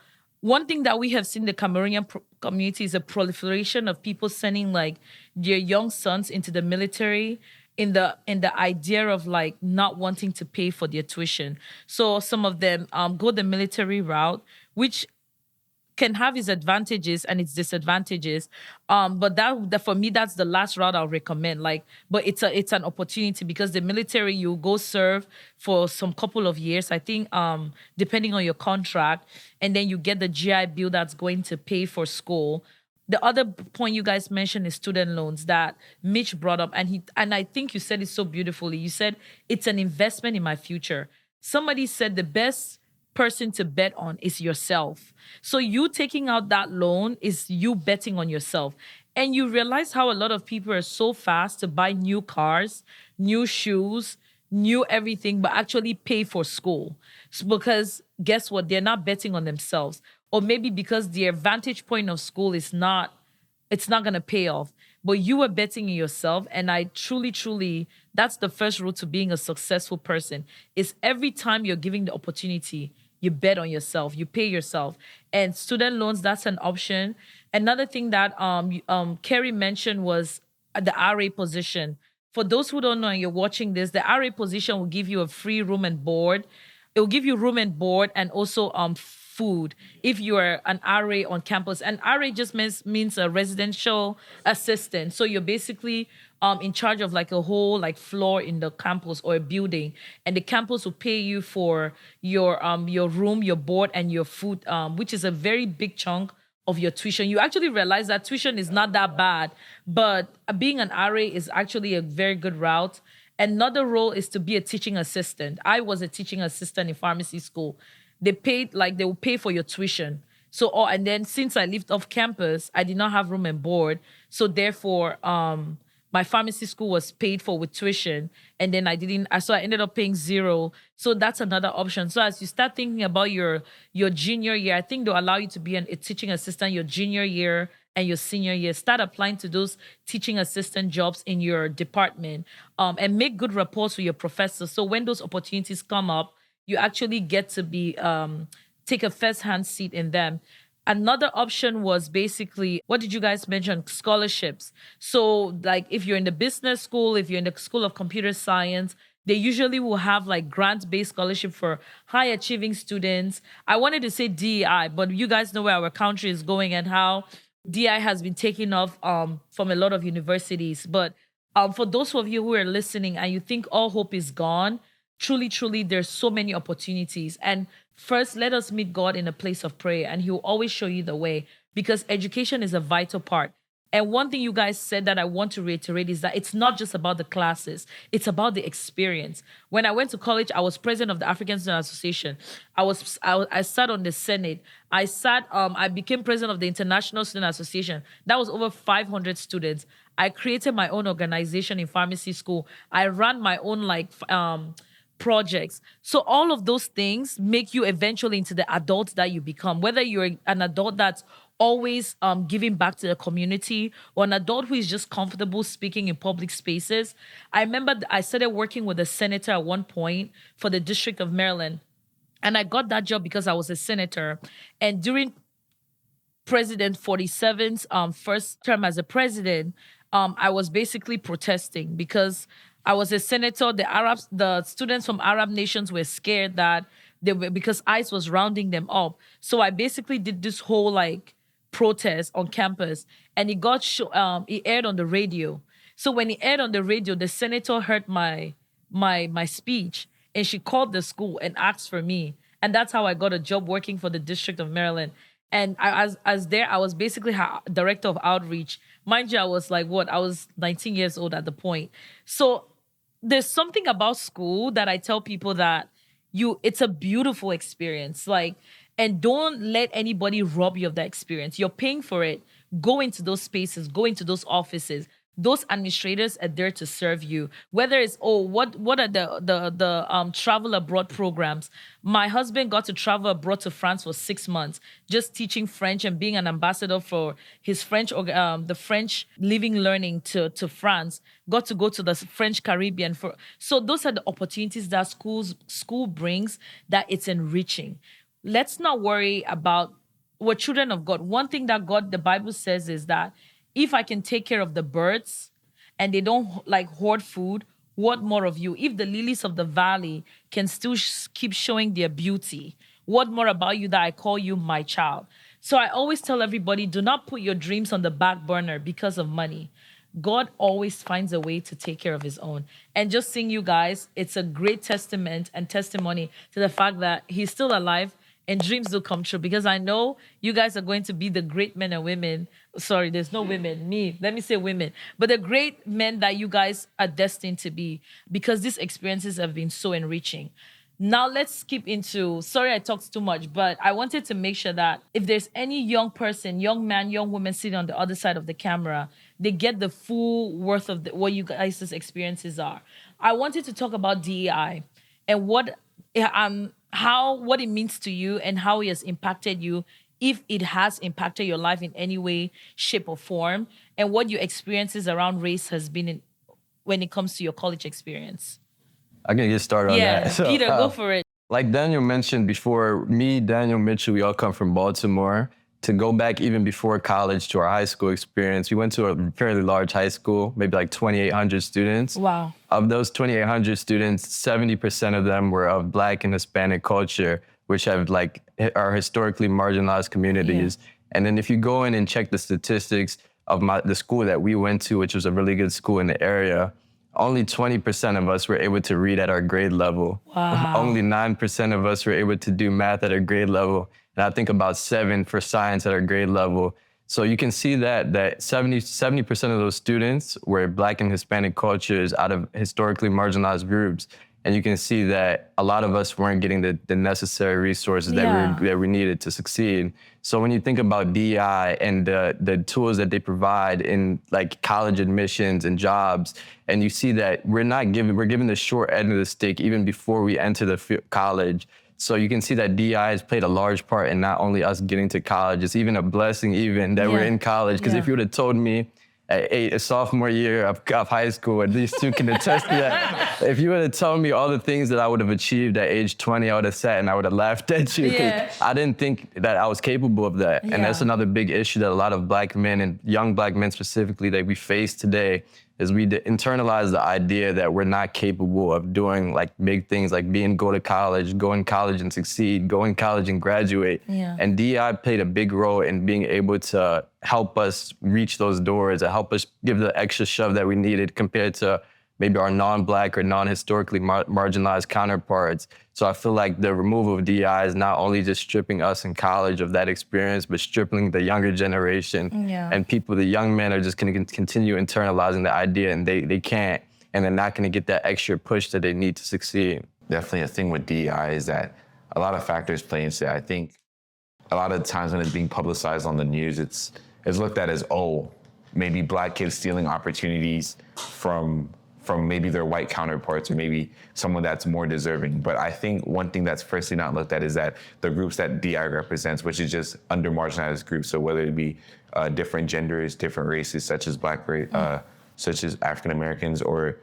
one thing that we have seen in the Cameroonian community is a proliferation of people sending like their young sons into the military in the idea of like not wanting to pay for their tuition. So some of them go the military route, which can have its advantages and its disadvantages. But that for me, that's the last route I'll recommend. Like, but it's an opportunity, because the military, you go serve for some couple of years, I think, depending on your contract, and then you get the GI Bill that's going to pay for school. The other point you guys mentioned is student loans that Mitch brought up, and I think you said it so beautifully. You said it's an investment in my future. Somebody said the best person to bet on is yourself. So you taking out that loan is you betting on yourself. And you realize how a lot of people are so fast to buy new cars, new shoes, new everything, but actually pay for school. Because guess what? They're not betting on themselves. Or maybe because their vantage point of school is not, it's not going to pay off. But you are betting in yourself. And I truly, truly, that's the first rule to being a successful person is every time you're giving the opportunity, you bet on yourself, you pay yourself. And student loans, that's an option. Another thing that Kerry mentioned was the RA position. For those who don't know and you're watching this, the RA position will give you a free room and board. It will give you room and board and also food if you are an RA on campus. And RA just means a residential assistant. So you're basically in charge of like a whole like floor in the campus or a building, and the campus will pay you for your room, your board, and your food, which is a very big chunk of your tuition. You actually realize that tuition is not that bad, but being an RA is actually a very good route. Another role is to be a teaching assistant. I was a teaching assistant in pharmacy school. They will pay for your tuition. So, and then since I lived off campus, I did not have room and board. So therefore, my pharmacy school was paid for with tuition, and then so I ended up paying zero. So that's another option. So as you start thinking about your junior year, I think they'll allow you to be a teaching assistant your junior year and your senior year. Start applying to those teaching assistant jobs in your department, and make good reports with your professors. So when those opportunities come up, you actually get to be take a first-hand seat in them. Another option was basically, what did you guys mention? Scholarships. So like if you're in the business school, if you're in the School of Computer Science, they usually will have like grant-based scholarship for high-achieving students. I wanted to say DEI, but you guys know where our country is going and how DEI has been taken off from a lot of universities. But for those of you who are listening and you think all hope is gone, truly, truly, there's so many opportunities. And first, let us meet God in a place of prayer, and He will always show you the way, because education is a vital part. And one thing you guys said that I want to reiterate is that it's not just about the classes, it's about the experience. When I went to college, I was president of the African Student Association. I sat on the Senate. I became president of the International Student Association. That was over 500 students. I created my own organization in pharmacy school. I ran my own projects. So all of those things make you eventually into the adult that you become, whether you're an adult that's always giving back to the community, or an adult who is just comfortable speaking in public spaces. I remember I started working with a senator at one point for the District of Maryland, and I got that job because I was a senator. And during President 47's first term as a president, I was basically protesting because I was a senator. The students from Arab nations were scared that because ICE was rounding them up. So I basically did this whole protest on campus, and it aired on the radio. So when it aired on the radio, the senator heard my speech, and she called the school and asked for me, and that's how I got a job working for the District of Maryland. And I was basically director of outreach. Mind you, I was I was 19 years old at the point. So there's something about school that I tell people that it's a beautiful experience. And don't let anybody rob you of that experience. You're paying for it. Go into those spaces, go into those offices. Those administrators are there to serve you. Whether it's, what are the travel abroad programs? My husband got to travel abroad to France for 6 months, just teaching French and being an ambassador for his French, the French Living Learning to France. Got to go to the French Caribbean. So those are the opportunities that school brings, that it's enriching. Let's not worry about, we're children of God. One thing that the Bible says is that if I can take care of the birds and they don't hoard food, what more of you? If the lilies of the valley can still keep showing their beauty, what more about you that I call you my child? So I always tell everybody, do not put your dreams on the back burner because of money. God always finds a way to take care of His own. And just seeing you guys, it's a great testament and testimony to the fact that He's still alive and dreams do come true, because I know you guys are going to be the great men and women. Sorry, there's no women. Let me say women. But the great men that you guys are destined to be, because these experiences have been so enriching. Now let's skip into, sorry I talked too much, but I wanted to make sure that if there's any young person, young man, young woman sitting on the other side of the camera, they get the full worth of what you guys' experiences are. I wanted to talk about DEI and what it means to you and how it has impacted you, if it has impacted your life in any way, shape, or form, and what your experiences around race has been when it comes to your college experience. I can get started on that. Yeah, Peter, go for it. Like Daniel mentioned before, me, Daniel, Mitchell, we all come from Baltimore. To go back even before college to our high school experience, we went to a fairly large high school, maybe like 2,800 students. Wow. Of those 2,800 students, 70% of them were of Black and Hispanic culture, which have like are historically marginalized communities. Yeah. And then if you go in and check the statistics of the school that we went to, which was a really good school in the area, only 20% of us were able to read at our grade level. Wow. Only 9% of us were able to do math at our grade level. And I think about 7 for science at our grade level. So you can see that 70% of those students were Black and Hispanic cultures out of historically marginalized groups. And you can see that a lot of us weren't getting the necessary resources that we needed to succeed. So when you think about DEI and the tools that they provide in like college admissions and jobs, and you see that we're given the short end of the stick even before we enter the college. So you can see that DEI has played a large part in not only us getting to college, it's even a blessing even that we're in college. Because if you would have told me at a sophomore year of high school, and these two can attest to that. If you would have told me all the things that I would have achieved at age 20, I would have sat and I would have laughed at you. Yeah. I didn't think that I was capable of that. Yeah. And that's another big issue that a lot of Black men and young Black men specifically that we face today is we internalize the idea that we're not capable of doing like big things like go to college, go in college and succeed, go in college and graduate. Yeah. And DEI played a big role in being able to help us reach those doors, to help us give the extra shove that we needed compared to maybe our non-Black or non-historically marginalized counterparts. So I feel like the removal of DEI is not only just stripping us in college of that experience, but stripping the younger generation. Yeah. And the young men are just gonna continue internalizing the idea and they can't, and they're not gonna get that extra push that they need to succeed. Definitely a thing with DEI is that a lot of factors play into it. I think a lot of times when it's being publicized on the news, it's looked at as, oh, maybe Black kids stealing opportunities from maybe their white counterparts or maybe someone that's more deserving. But I think one thing that's firstly not looked at is that the groups that DI represents, which is just under marginalized groups. So whether it be different genders, different races, such as such as African Americans or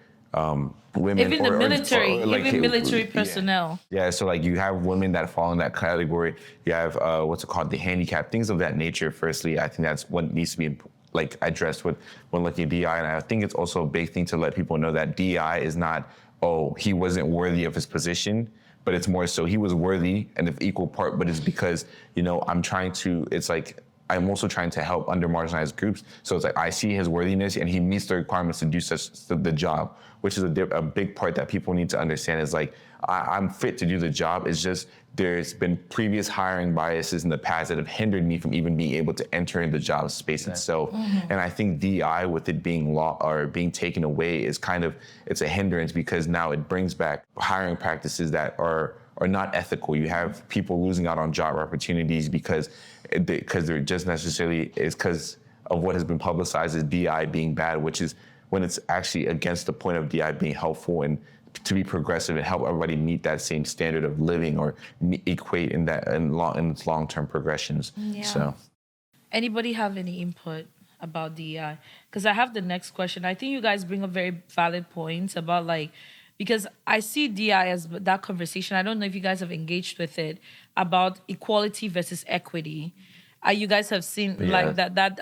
women. Even the military, even military personnel. Yeah, so like you have women that fall in that category. You have what's it called, the handicap, things of that nature. Firstly, I think that's what needs to be like addressed when looking at DEI. And I think it's also a big thing to let people know that DEI is not, oh, he wasn't worthy of his position, but it's more so he was worthy and of equal part, but it's because, I'm also trying to help under marginalized groups. So it's like, I see his worthiness and he meets the requirements to do the job, which is a big part that people need to understand is like, I'm fit to do the job. It's just, there's been previous hiring biases in the past that have hindered me from even being able to enter in the job space itself. Mm-hmm. And I think DEI, with it being law or being taken away, is it's a hindrance because now it brings back hiring practices that are not ethical. You have people losing out on job opportunities because they're just necessarily is because of what has been publicized as DEI being bad, which is when it's actually against the point of DEI being helpful and to be progressive and help everybody meet that same standard of living or equate in its long-term progressions. Yeah. So, anybody have any input about DEI? Because I have the next question. I think you guys bring up very valid points about because I see DEI as that conversation. I don't know if you guys have engaged with it about equality versus equity. You guys have seen that.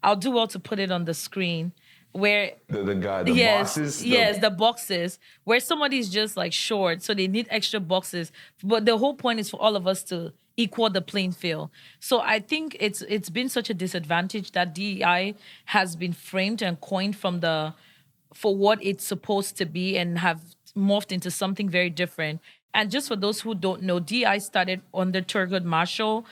I'll do well to put it on the screen. Where the boxes? Yes, the boxes, where somebody's just like short, so they need extra boxes. But the whole point is for all of us to equal the playing field. So I think it's been such a disadvantage that DEI has been framed and coined for what it's supposed to be and have morphed into something very different. And just for those who don't know, DEI started under Thurgood Marshall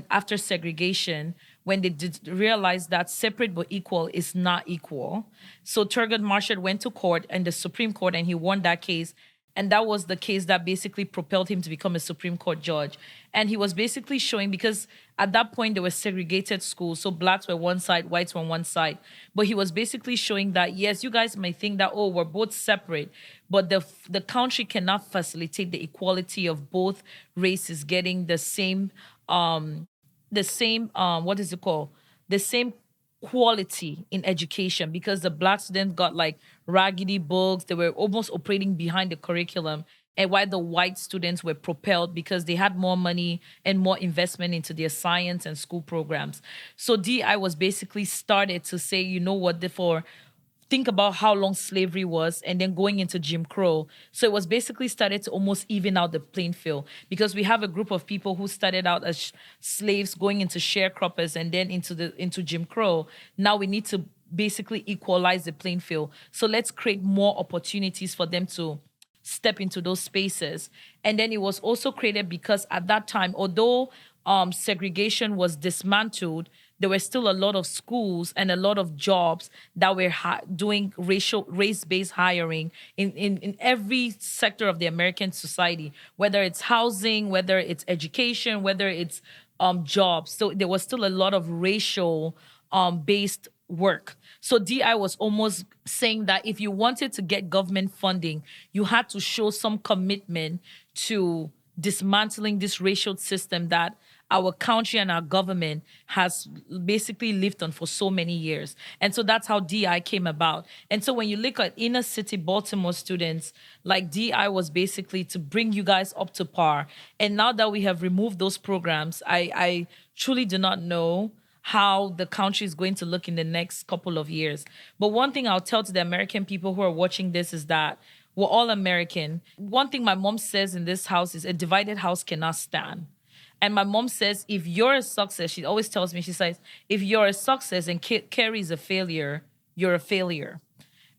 after segregation, when they did realize that separate but equal is not equal. So Thurgood Marshall went to court and the Supreme Court, and he won that case. And that was the case that basically propelled him to become a Supreme Court judge. And he was basically showing, because at that point there were segregated schools. So blacks were one side, whites were on one side. But he was basically showing that, yes, you guys may think that, oh, we're both separate, but the country cannot facilitate the equality of both races getting the same, what is it called? The same quality in education, because the black students got like raggedy books. They were almost operating behind the curriculum. And while the white students were propelled because they had more money and more investment into their science and school programs. So DI was basically started to say, you know what, therefore, think about how long slavery was and then going into Jim Crow. So it was basically started to almost even out the playing field, because we have a group of people who started out as slaves going into sharecroppers and then into Jim Crow. Now we need to basically equalize the playing field. So let's create more opportunities for them to step into those spaces. And then it was also created because at that time, although segregation was dismantled, there were still a lot of schools and a lot of jobs that were doing race-based hiring in every sector of the American society, whether it's housing, whether it's education, whether it's jobs. So there was still a lot of racial based work. So DI was almost saying that if you wanted to get government funding, you had to show some commitment to dismantling this racial system that our country and our government has basically lived on for so many years. And so that's how DI came about. And so when you look at inner city Baltimore students, like DI was basically to bring you guys up to par. And now that we have removed those programs, I truly do not know how the country is going to look in the next couple of years. But one thing I'll tell to the American people who are watching this is that we're all American. One thing my mom says in this house is a divided house cannot stand. And my mom says, if you're a success, she always tells me, she says, if you're a success and Kerry is a failure, you're a failure.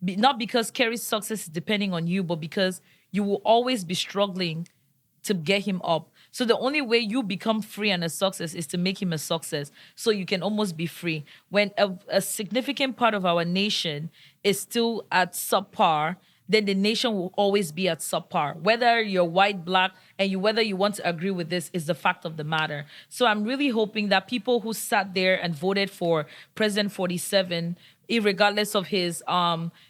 Not because Kerry's success is depending on you, but because you will always be struggling to get him up. So the only way you become free and a success is to make him a success, so you can almost be free. When a significant part of our nation is still at subpar, then the nation will always be at subpar. Whether you're white, black, and whether you want to agree with this is the fact of the matter. So I'm really hoping that people who sat there and voted for President 47, irregardless of his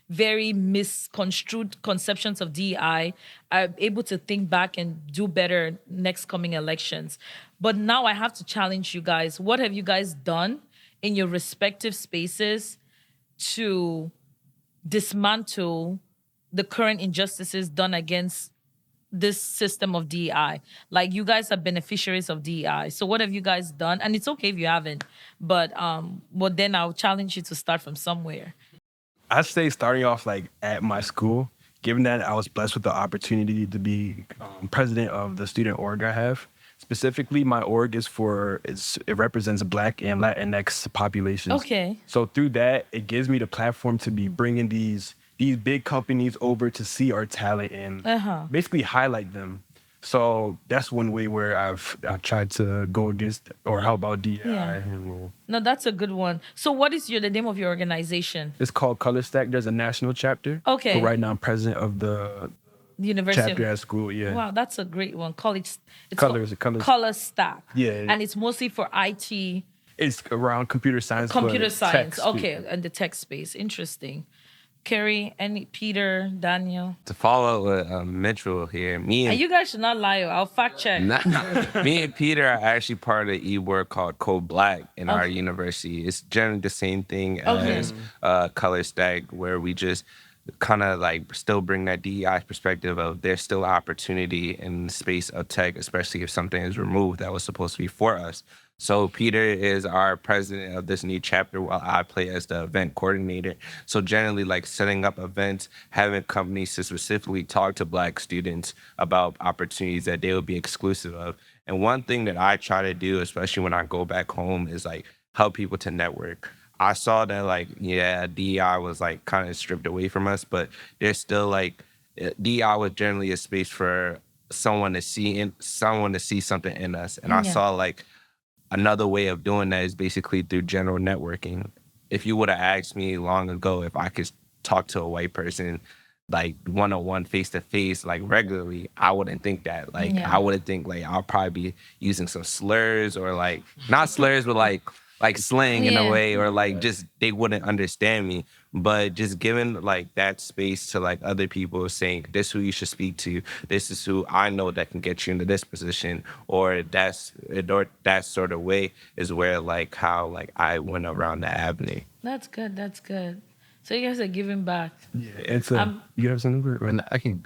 very misconstrued conceptions of DEI, are able to think back and do better next coming elections. But now I have to challenge you guys. What have you guys done in your respective spaces to dismantle the current injustices done against this system of DEI? Like, you guys are beneficiaries of DEI. So what have you guys done? And it's okay if you haven't, but then I'll challenge you to start from somewhere. I'd say starting off like at my school, given that I was blessed with the opportunity to be president of the student org I have. Specifically, my org it represents Black and Latinx populations. Okay. So through that, it gives me the platform to be bringing these big companies over to see our talent and basically highlight them. So that's one way where I've tried to go against, or how about DEI? Yeah. No, that's a good one. So what is the name of your organization? It's called Color Stack. There's a national chapter. Okay. But right now I'm president of the University chapter at school, yeah. Wow, that's a great one. It's Color Stack. Yeah. And it's mostly for IT. It's around computer science. Computer science, tech okay, and the tech space. Interesting. Kerry, Peter, Daniel. To follow with Mitchell here, And you guys should not lie. I'll fact check. Me and Peter are actually part of the e-work called Code Black in our university. It's generally the same thing as Color Stack, where we just kind of like still bring that DEI perspective of there's still opportunity in the space of tech, especially if something is removed that was supposed to be for us. So Peter is our president of this new chapter, while I play as the event coordinator. So generally, like setting up events, having companies to specifically talk to Black students about opportunities that they will be exclusive of. And one thing that I try to do, especially when I go back home, is like help people to network. I saw that like, DEI was like kind of stripped away from us, but there's still like, DEI was generally a space for someone to see something in us. And I saw like, another way of doing that is basically through general networking. If you would have asked me long ago if I could talk to a white person like one-on-one, face-to-face, like regularly, I wouldn't think that. Like I wouldn't think like I'll probably be using some slurs or like not slurs, but like slang in a way, or like just they wouldn't understand me. But just giving like that space to like other people, saying this is who you should speak to, this is who I know that can get you into this position, or that sort of way is where like how like I went around the avenue. That's good. That's good. So you guys are giving back. Yeah, it's a. You have something? And I can.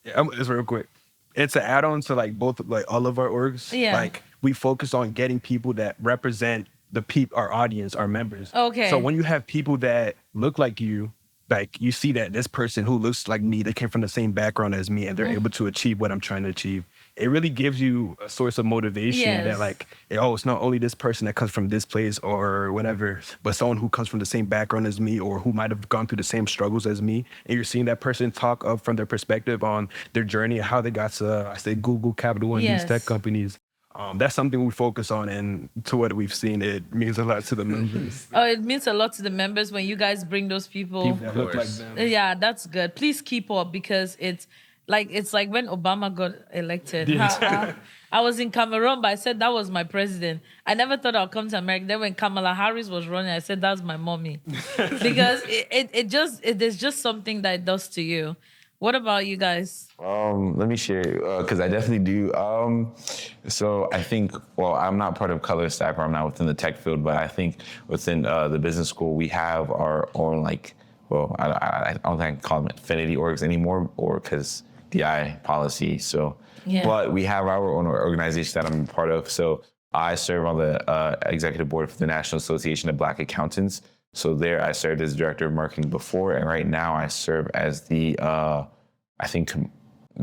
Yeah, it's real quick. It's an add-on to like both like all of our orgs. Yeah. Like we focus on getting people that represent our audience, our members. Okay. So when you have people that look like you see that this person who looks like me, they came from the same background as me, and they're able to achieve what I'm trying to achieve. It really gives you a source of motivation that like, oh, it's not only this person that comes from this place or whatever, but someone who comes from the same background as me or who might have gone through the same struggles as me. And you're seeing that person talk up from their perspective on their journey, how they got to, I say, Google, Capital One, these tech companies. That's something we focus on, and to what we've seen, it means a lot to the members. Oh, it means a lot to the members when you guys bring those people that look like them. Yeah, that's good. Please keep up, because it's like when Obama got elected. I was in Cameroon, but I said that was my president. I never thought I'd come to America. Then when Kamala Harris was running, I said that's my mommy, because there's just something that it does to you. What about you guys? Let me share, because I definitely do. So I think, well, I'm not part of Color Stack, or I'm not within the tech field, but I think within the business school, we have our own, like, well, I don't think I can call them affinity orgs anymore, or because DI policy. So, but we have our own organization that I'm a part of. So I serve on the executive board for the National Association of Black Accountants. So there I served as director of marketing before, and right now I serve as the,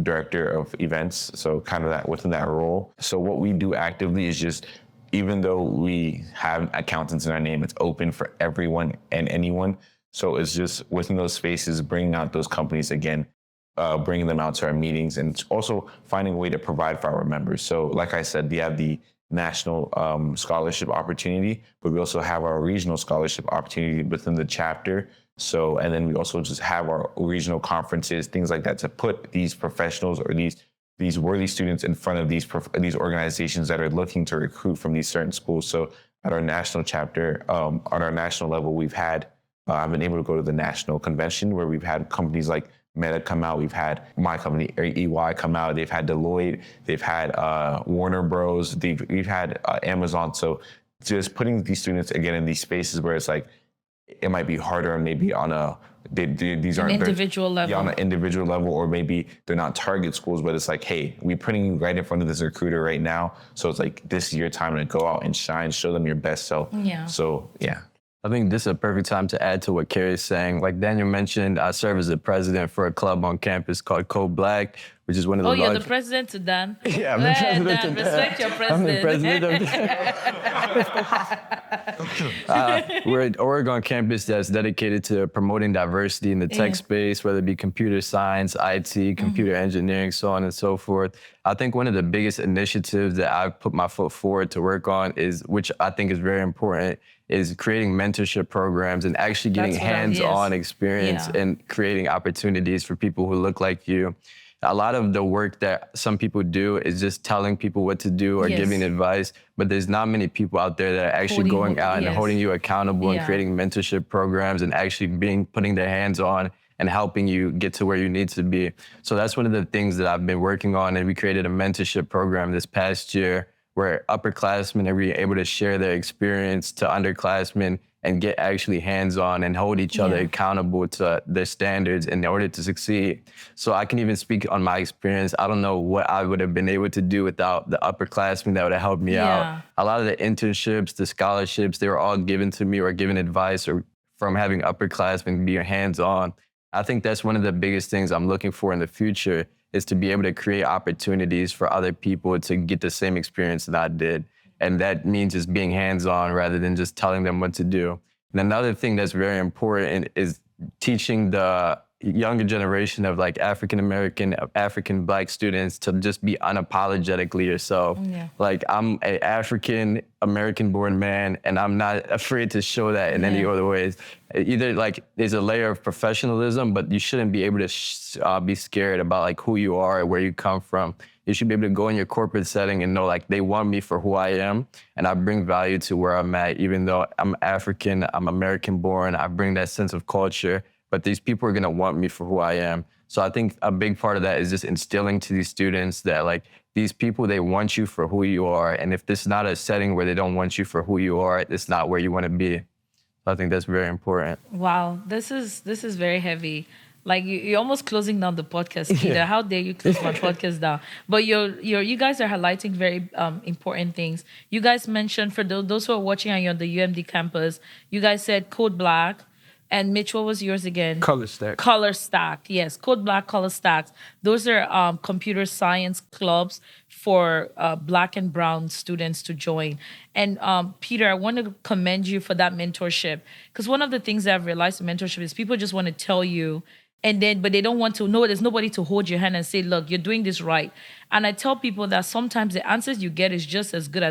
director of events. So kind of that within that role. So what we do actively is just, even though we have accountants in our name, it's open for everyone and anyone. So it's just within those spaces, bringing out those companies again, bringing them out to our meetings, and also finding a way to provide for our members. So like I said, we have the national scholarship opportunity, but we also have our regional scholarship opportunity within the chapter. So, and then we also just have our regional conferences, things like that, to put these professionals or these worthy students in front of these organizations that are looking to recruit from these certain schools. So at our national chapter, on our national level, we've had, I've been able to go to the national convention where we've had companies like Meta come out. We've had my company, EY, come out. They've had Deloitte. They've had Warner Bros. We've had Amazon. So just putting these students, again, in these spaces where it's like, it might be harder, maybe on these aren't individual level. Yeah, on an individual level, or maybe they're not target schools, but it's like, hey, we're putting you right in front of this recruiter right now. So it's like, this is your time to go out and shine, show them your best self. Yeah. So, yeah. I think this is a perfect time to add to what Kerry's saying. Like Daniel mentioned, I serve as the president for a club on campus called Code Black, which is one of the you're the president to Dan. Yeah, I'm the president Dan, to Dan. respect your president. I'm the president of Dan. We're at Oregon campus that's dedicated to promoting diversity in the tech space, whether it be computer science, IT, computer engineering, so on and so forth. I think one of the biggest initiatives that I've put my foot forward to work on is, which I think is very important, is creating mentorship programs and actually getting hands-on experience and creating opportunities for people who look like you. A lot of the work that some people do is just telling people what to do or giving advice, but there's not many people out there that are actually going out and holding you accountable and creating mentorship programs and actually putting their hands on and helping you get to where you need to be. So that's one of the things that I've been working on, and we created a mentorship program this past year where upperclassmen are able to share their experience to underclassmen and get actually hands-on and hold each other accountable to their standards in order to succeed. So I can even speak on my experience. I don't know what I would have been able to do without the upperclassmen that would have helped me out. A lot of the internships, the scholarships, they were all given to me or given advice or from having upperclassmen being hands-on. I think that's one of the biggest things I'm looking for in the future, is to be able to create opportunities for other people to get the same experience that I did. And that means just being hands-on rather than just telling them what to do. And another thing that's very important is teaching the younger generation of like African American, African Black students to just be unapologetically yourself. Yeah. Like I'm an African American born man, and I'm not afraid to show that in any other ways. Either like there's a layer of professionalism, but you shouldn't be able to be scared about like who you are and where you come from. You should be able to go in your corporate setting and know like they want me for who I am, and I bring value to where I'm at. Even though I'm African, I'm American born, I bring that sense of culture, but these people are gonna want me for who I am. So I think a big part of that is just instilling to these students that like these people, they want you for who you are. And if this is not a setting where they don't want you for who you are, it's not where you wanna be. So I think that's very important. Wow, this is very heavy. Like you're almost closing down the podcast, Peter. Yeah. How dare you close my podcast down? But you guys are highlighting very important things. You guys mentioned, for those who are watching and you're on the UMD campus, you guys said Code Black. And Mitch, what was yours again? Color Stack. Color Stack, yes. Code Black, Color Stacks. Those are computer science clubs for Black and brown students to join. And Peter, I want to commend you for that mentorship. Because one of the things that I've realized in mentorship is people just want to tell you, but they don't want to know. There's nobody to hold your hand and say, look, you're doing this right. And I tell people that sometimes the answers you get is just as good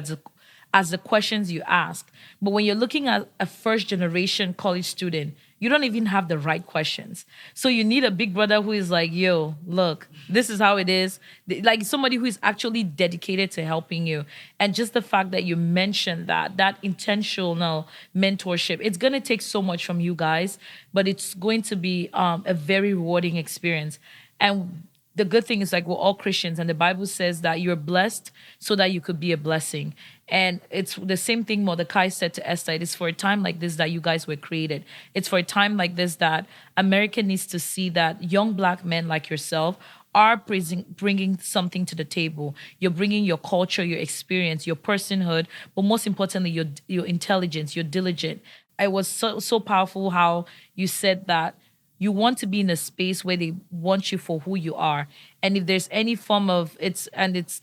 as the questions you ask. But when you're looking at a first generation college student, you don't even have the right questions. So you need a big brother who is like, yo, look, this is how it is. Like somebody who is actually dedicated to helping you. And just the fact that you mentioned that intentional mentorship, it's going to take so much from you guys, but it's going to be a very rewarding experience. And the good thing is, like, we're all Christians, and the Bible says that you're blessed so that you could be a blessing. And it's the same thing Mordecai said to Esther. It is for a time like this that you guys were created. It's for a time like this that America needs to see that young Black men like yourself are bringing something to the table. You're bringing your culture, your experience, your personhood, but most importantly, your intelligence, you're diligent. It was so powerful how you said that you want to be in a space where they want you for who you are. And if there's any form of it's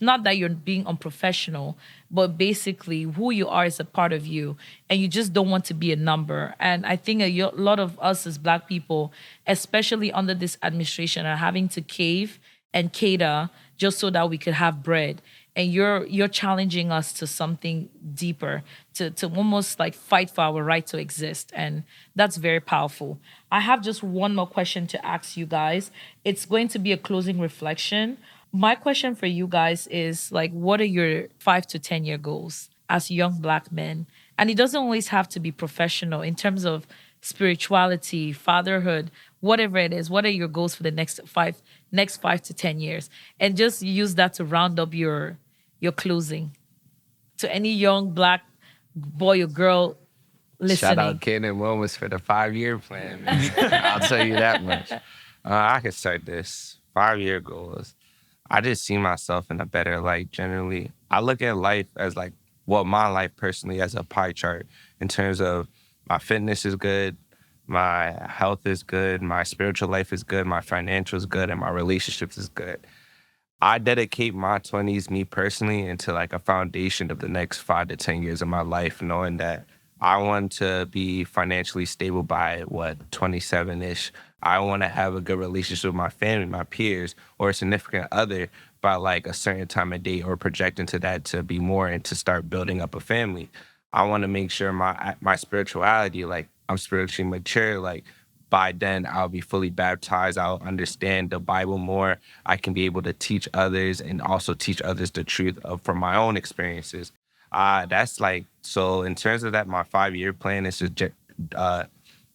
not that you're being unprofessional, but basically who you are is a part of you, and you just don't want to be a number. And I think a lot of us as Black people, especially under this administration, are having to cave and cater just so that we could have bread. And you're challenging us to something deeper, to almost like fight for our right to exist. And that's very powerful. I have just one more question to ask you guys. It's going to be a closing reflection. My question for you guys is, like, what are your 5 to 10 year goals as young Black men? And it doesn't always have to be professional in terms of spirituality, fatherhood, whatever it is. What are your goals for the next 5 to 10 years? And just use that to round up your closing to any young Black boy or girl listening. Shout out Ken and Wilmus for the 5-year plan, man. I'll tell you that much. I can start this. 5-year goals. I just see myself in a better light generally. I look at life as like my life personally as a pie chart in terms of my fitness is good, my health is good, my spiritual life is good, my financial is good, and my relationships is good. I dedicate my 20s, me personally, into like a foundation of the next 5 to 10 years of my life, knowing that I want to be financially stable by 27-ish. I want to have a good relationship with my family, my peers, or a significant other by like a certain time of day, or projecting to that to be more and to start building up a family. I want to make sure my spirituality, like I'm spiritually mature, like by then I'll be fully baptized. I'll understand the Bible more. I can be able to teach others and also teach others the truth from my own experiences. That's like, so in terms of that, my 5-year plan is to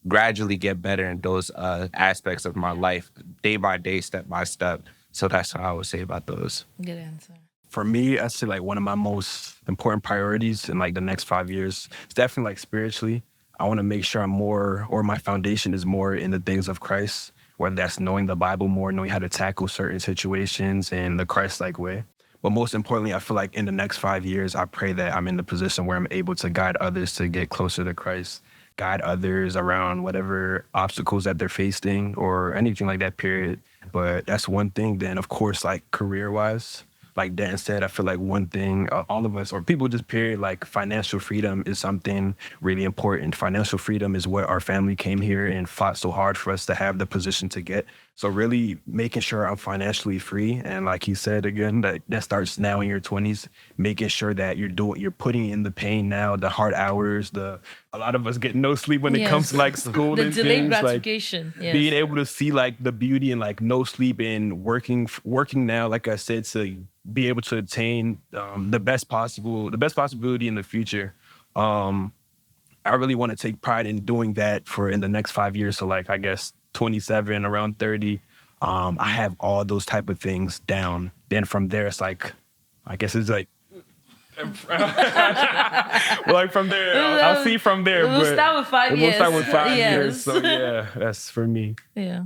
gradually get better in those aspects of my life, day by day, step by step. So that's what I would say about those. Good answer. For me, I'd say like one of my most important priorities in like the next 5 years is definitely like spiritually. I want to make sure my foundation is more in the things of Christ, whether that's knowing the Bible more, knowing how to tackle certain situations in the Christ-like way. But most importantly, I feel like in the next 5 years, I pray that I'm in the position where I'm able to guide others to get closer to Christ, guide others around whatever obstacles that they're facing or anything like that, period. But that's one thing. Then, of course, like career-wise, like Dan said, I feel like one thing all of us, or people just period, like financial freedom is something really important. Financial freedom is what our family came here and fought so hard for us to have the position to get. So really making sure I'm financially free. And like he said, again, that starts now in your 20s, making sure that you're putting in the pain now, the hard hours, a lot of us get no sleep when it comes to like school the and delayed things, gratification. like being able to see like the beauty and like no sleep and working now, like I said, to be able to attain the best possibility in the future. I really want to take pride in doing that in the next 5 years. So like, I guess 27, around 30, I have all those type of things down. Then from there, it's like, I guess it's like, like from there, I'll see from there. We'll start with 5 years. We'll start with 5 Yes. years. So yeah, that's for me. Yeah.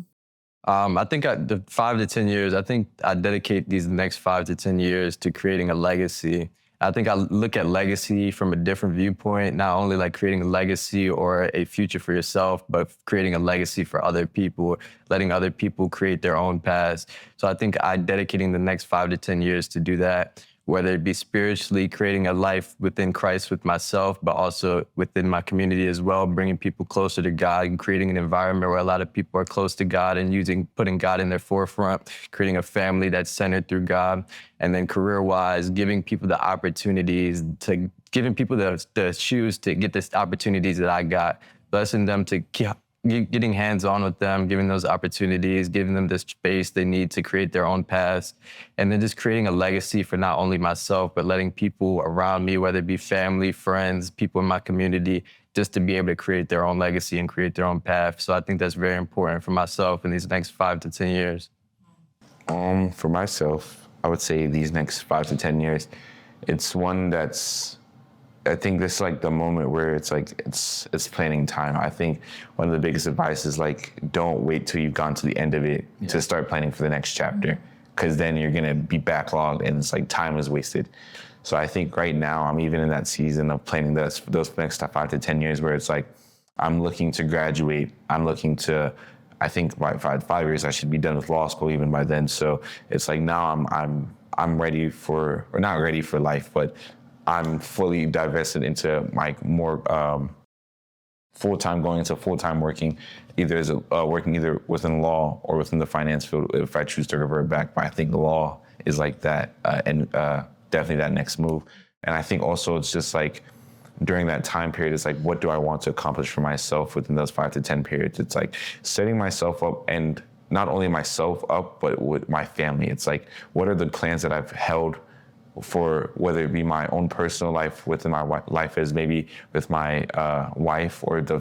I think the 5 to 10 years, I think I dedicate these next 5 to 10 years to creating a legacy. I think I look at legacy from a different viewpoint, not only like creating a legacy or a future for yourself, but creating a legacy for other people, letting other people create their own past. So I think I'm dedicating the next 5 to 10 years to do that, whether it be spiritually creating a life within Christ with myself, but also within my community as well, bringing people closer to God and creating an environment where a lot of people are close to God and putting God in their forefront, creating a family that's centered through God. And then career-wise, giving people the opportunities, giving people the shoes to get the opportunities that I got, blessing them to getting hands-on with them, giving those opportunities, giving them the space they need to create their own paths, and then just creating a legacy for not only myself, but letting people around me, whether it be family, friends, people in my community, just to be able to create their own legacy and create their own path. So I think that's very important for myself in these next 5 to 10 years. For myself, I would say these next 5 to 10 years, it's one that's, I think this is like the moment where it's like, it's planning time. I think one of the biggest advice is like, don't wait till you've gone to the end of it to start planning for the next chapter, because then you're gonna be backlogged and it's like time is wasted. So I think right now I'm even in that season of planning those next 5 to 10 years where it's like, I'm looking to graduate. I think by 5 years I should be done with law school even by then. So it's like now I'm ready for, or not ready for life, but I'm fully divested into like more full-time, going into full-time working, working either within law or within the finance field if I choose to revert back. But I think law is like that, and definitely that next move. And I think also it's just like during that time period, it's like, what do I want to accomplish for myself within those 5 to 10 periods? It's like setting myself up, and not only myself up, but with my family. It's like, what are the plans that I've held for, whether it be my own personal life within my life as maybe with my wife, or the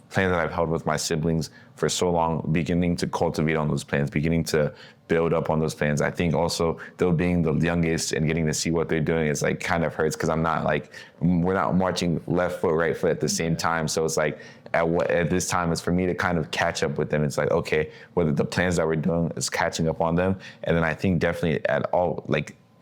plans that I've held with my siblings for so long, beginning to cultivate on those plans, beginning to build up on those plans. I think also though being the youngest and getting to see what they're doing is like kind of hurts, because we're not marching left foot, right foot at the same time. So it's like at this time, it's for me to kind of catch up with them. It's like, okay, whether the plans that we're doing is catching up on them. And then I think definitely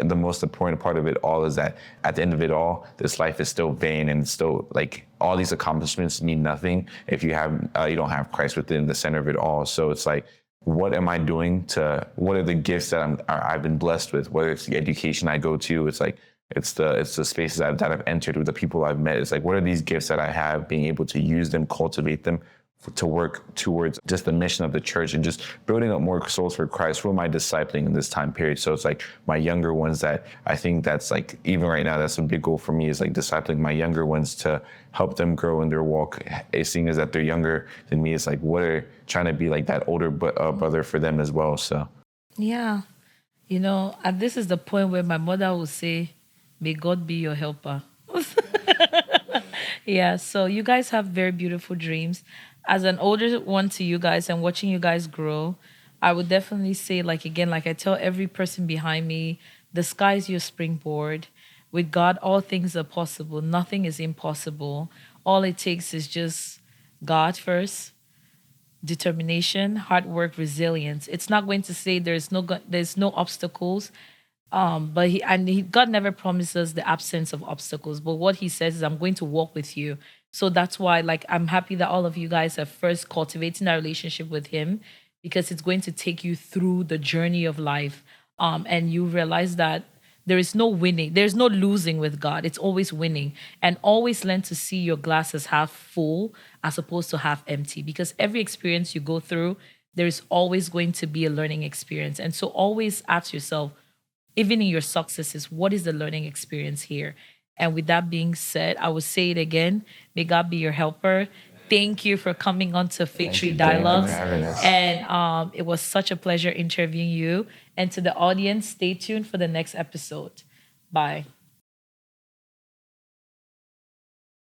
the most important part of it all is that at the end of it all, this life is still vain, and it's still like all these accomplishments mean nothing if you don't have Christ within the center of it all. So it's like, what am I doing what are the gifts that I've been blessed with, whether it's the education I go to, it's like, it's the spaces that I've entered with the people I've met. It's like, what are these gifts that I have, being able to use them, cultivate them, to work towards just the mission of the church and just building up more souls for Christ. Who am I discipling in this time period? So it's like my younger ones, that I think that's like, even right now, that's a big goal for me, is like discipling my younger ones to help them grow in their walk. Seeing as that they're younger than me, it's like, what are trying to be like that older brother for them as well. So yeah, and this is the point where my mother will say, may God be your helper. Yeah, so you guys have very beautiful dreams. As an older one to you guys and watching you guys grow, I would definitely say, like I tell every person behind me, the sky's your springboard. With God, all things are possible. Nothing is impossible. All it takes is just God first, determination, hard work, resilience. It's not going to say there's no obstacles. But God never promises the absence of obstacles. But what he says is, I'm going to walk with you. So that's why, I'm happy that all of you guys are first cultivating that relationship with him, because it's going to take you through the journey of life. And you realize that there is no winning. There's no losing with God. It's always winning. And always learn to see your glass as half full as opposed to half empty. Because every experience you go through, there's always going to be a learning experience. And so always ask yourself, even in your successes, what is the learning experience here? And with that being said, I will say it again. May God be your helper. Thank you for coming on to Faith Tree Dialogues. And it was such a pleasure interviewing you. And to the audience, stay tuned for the next episode. Bye.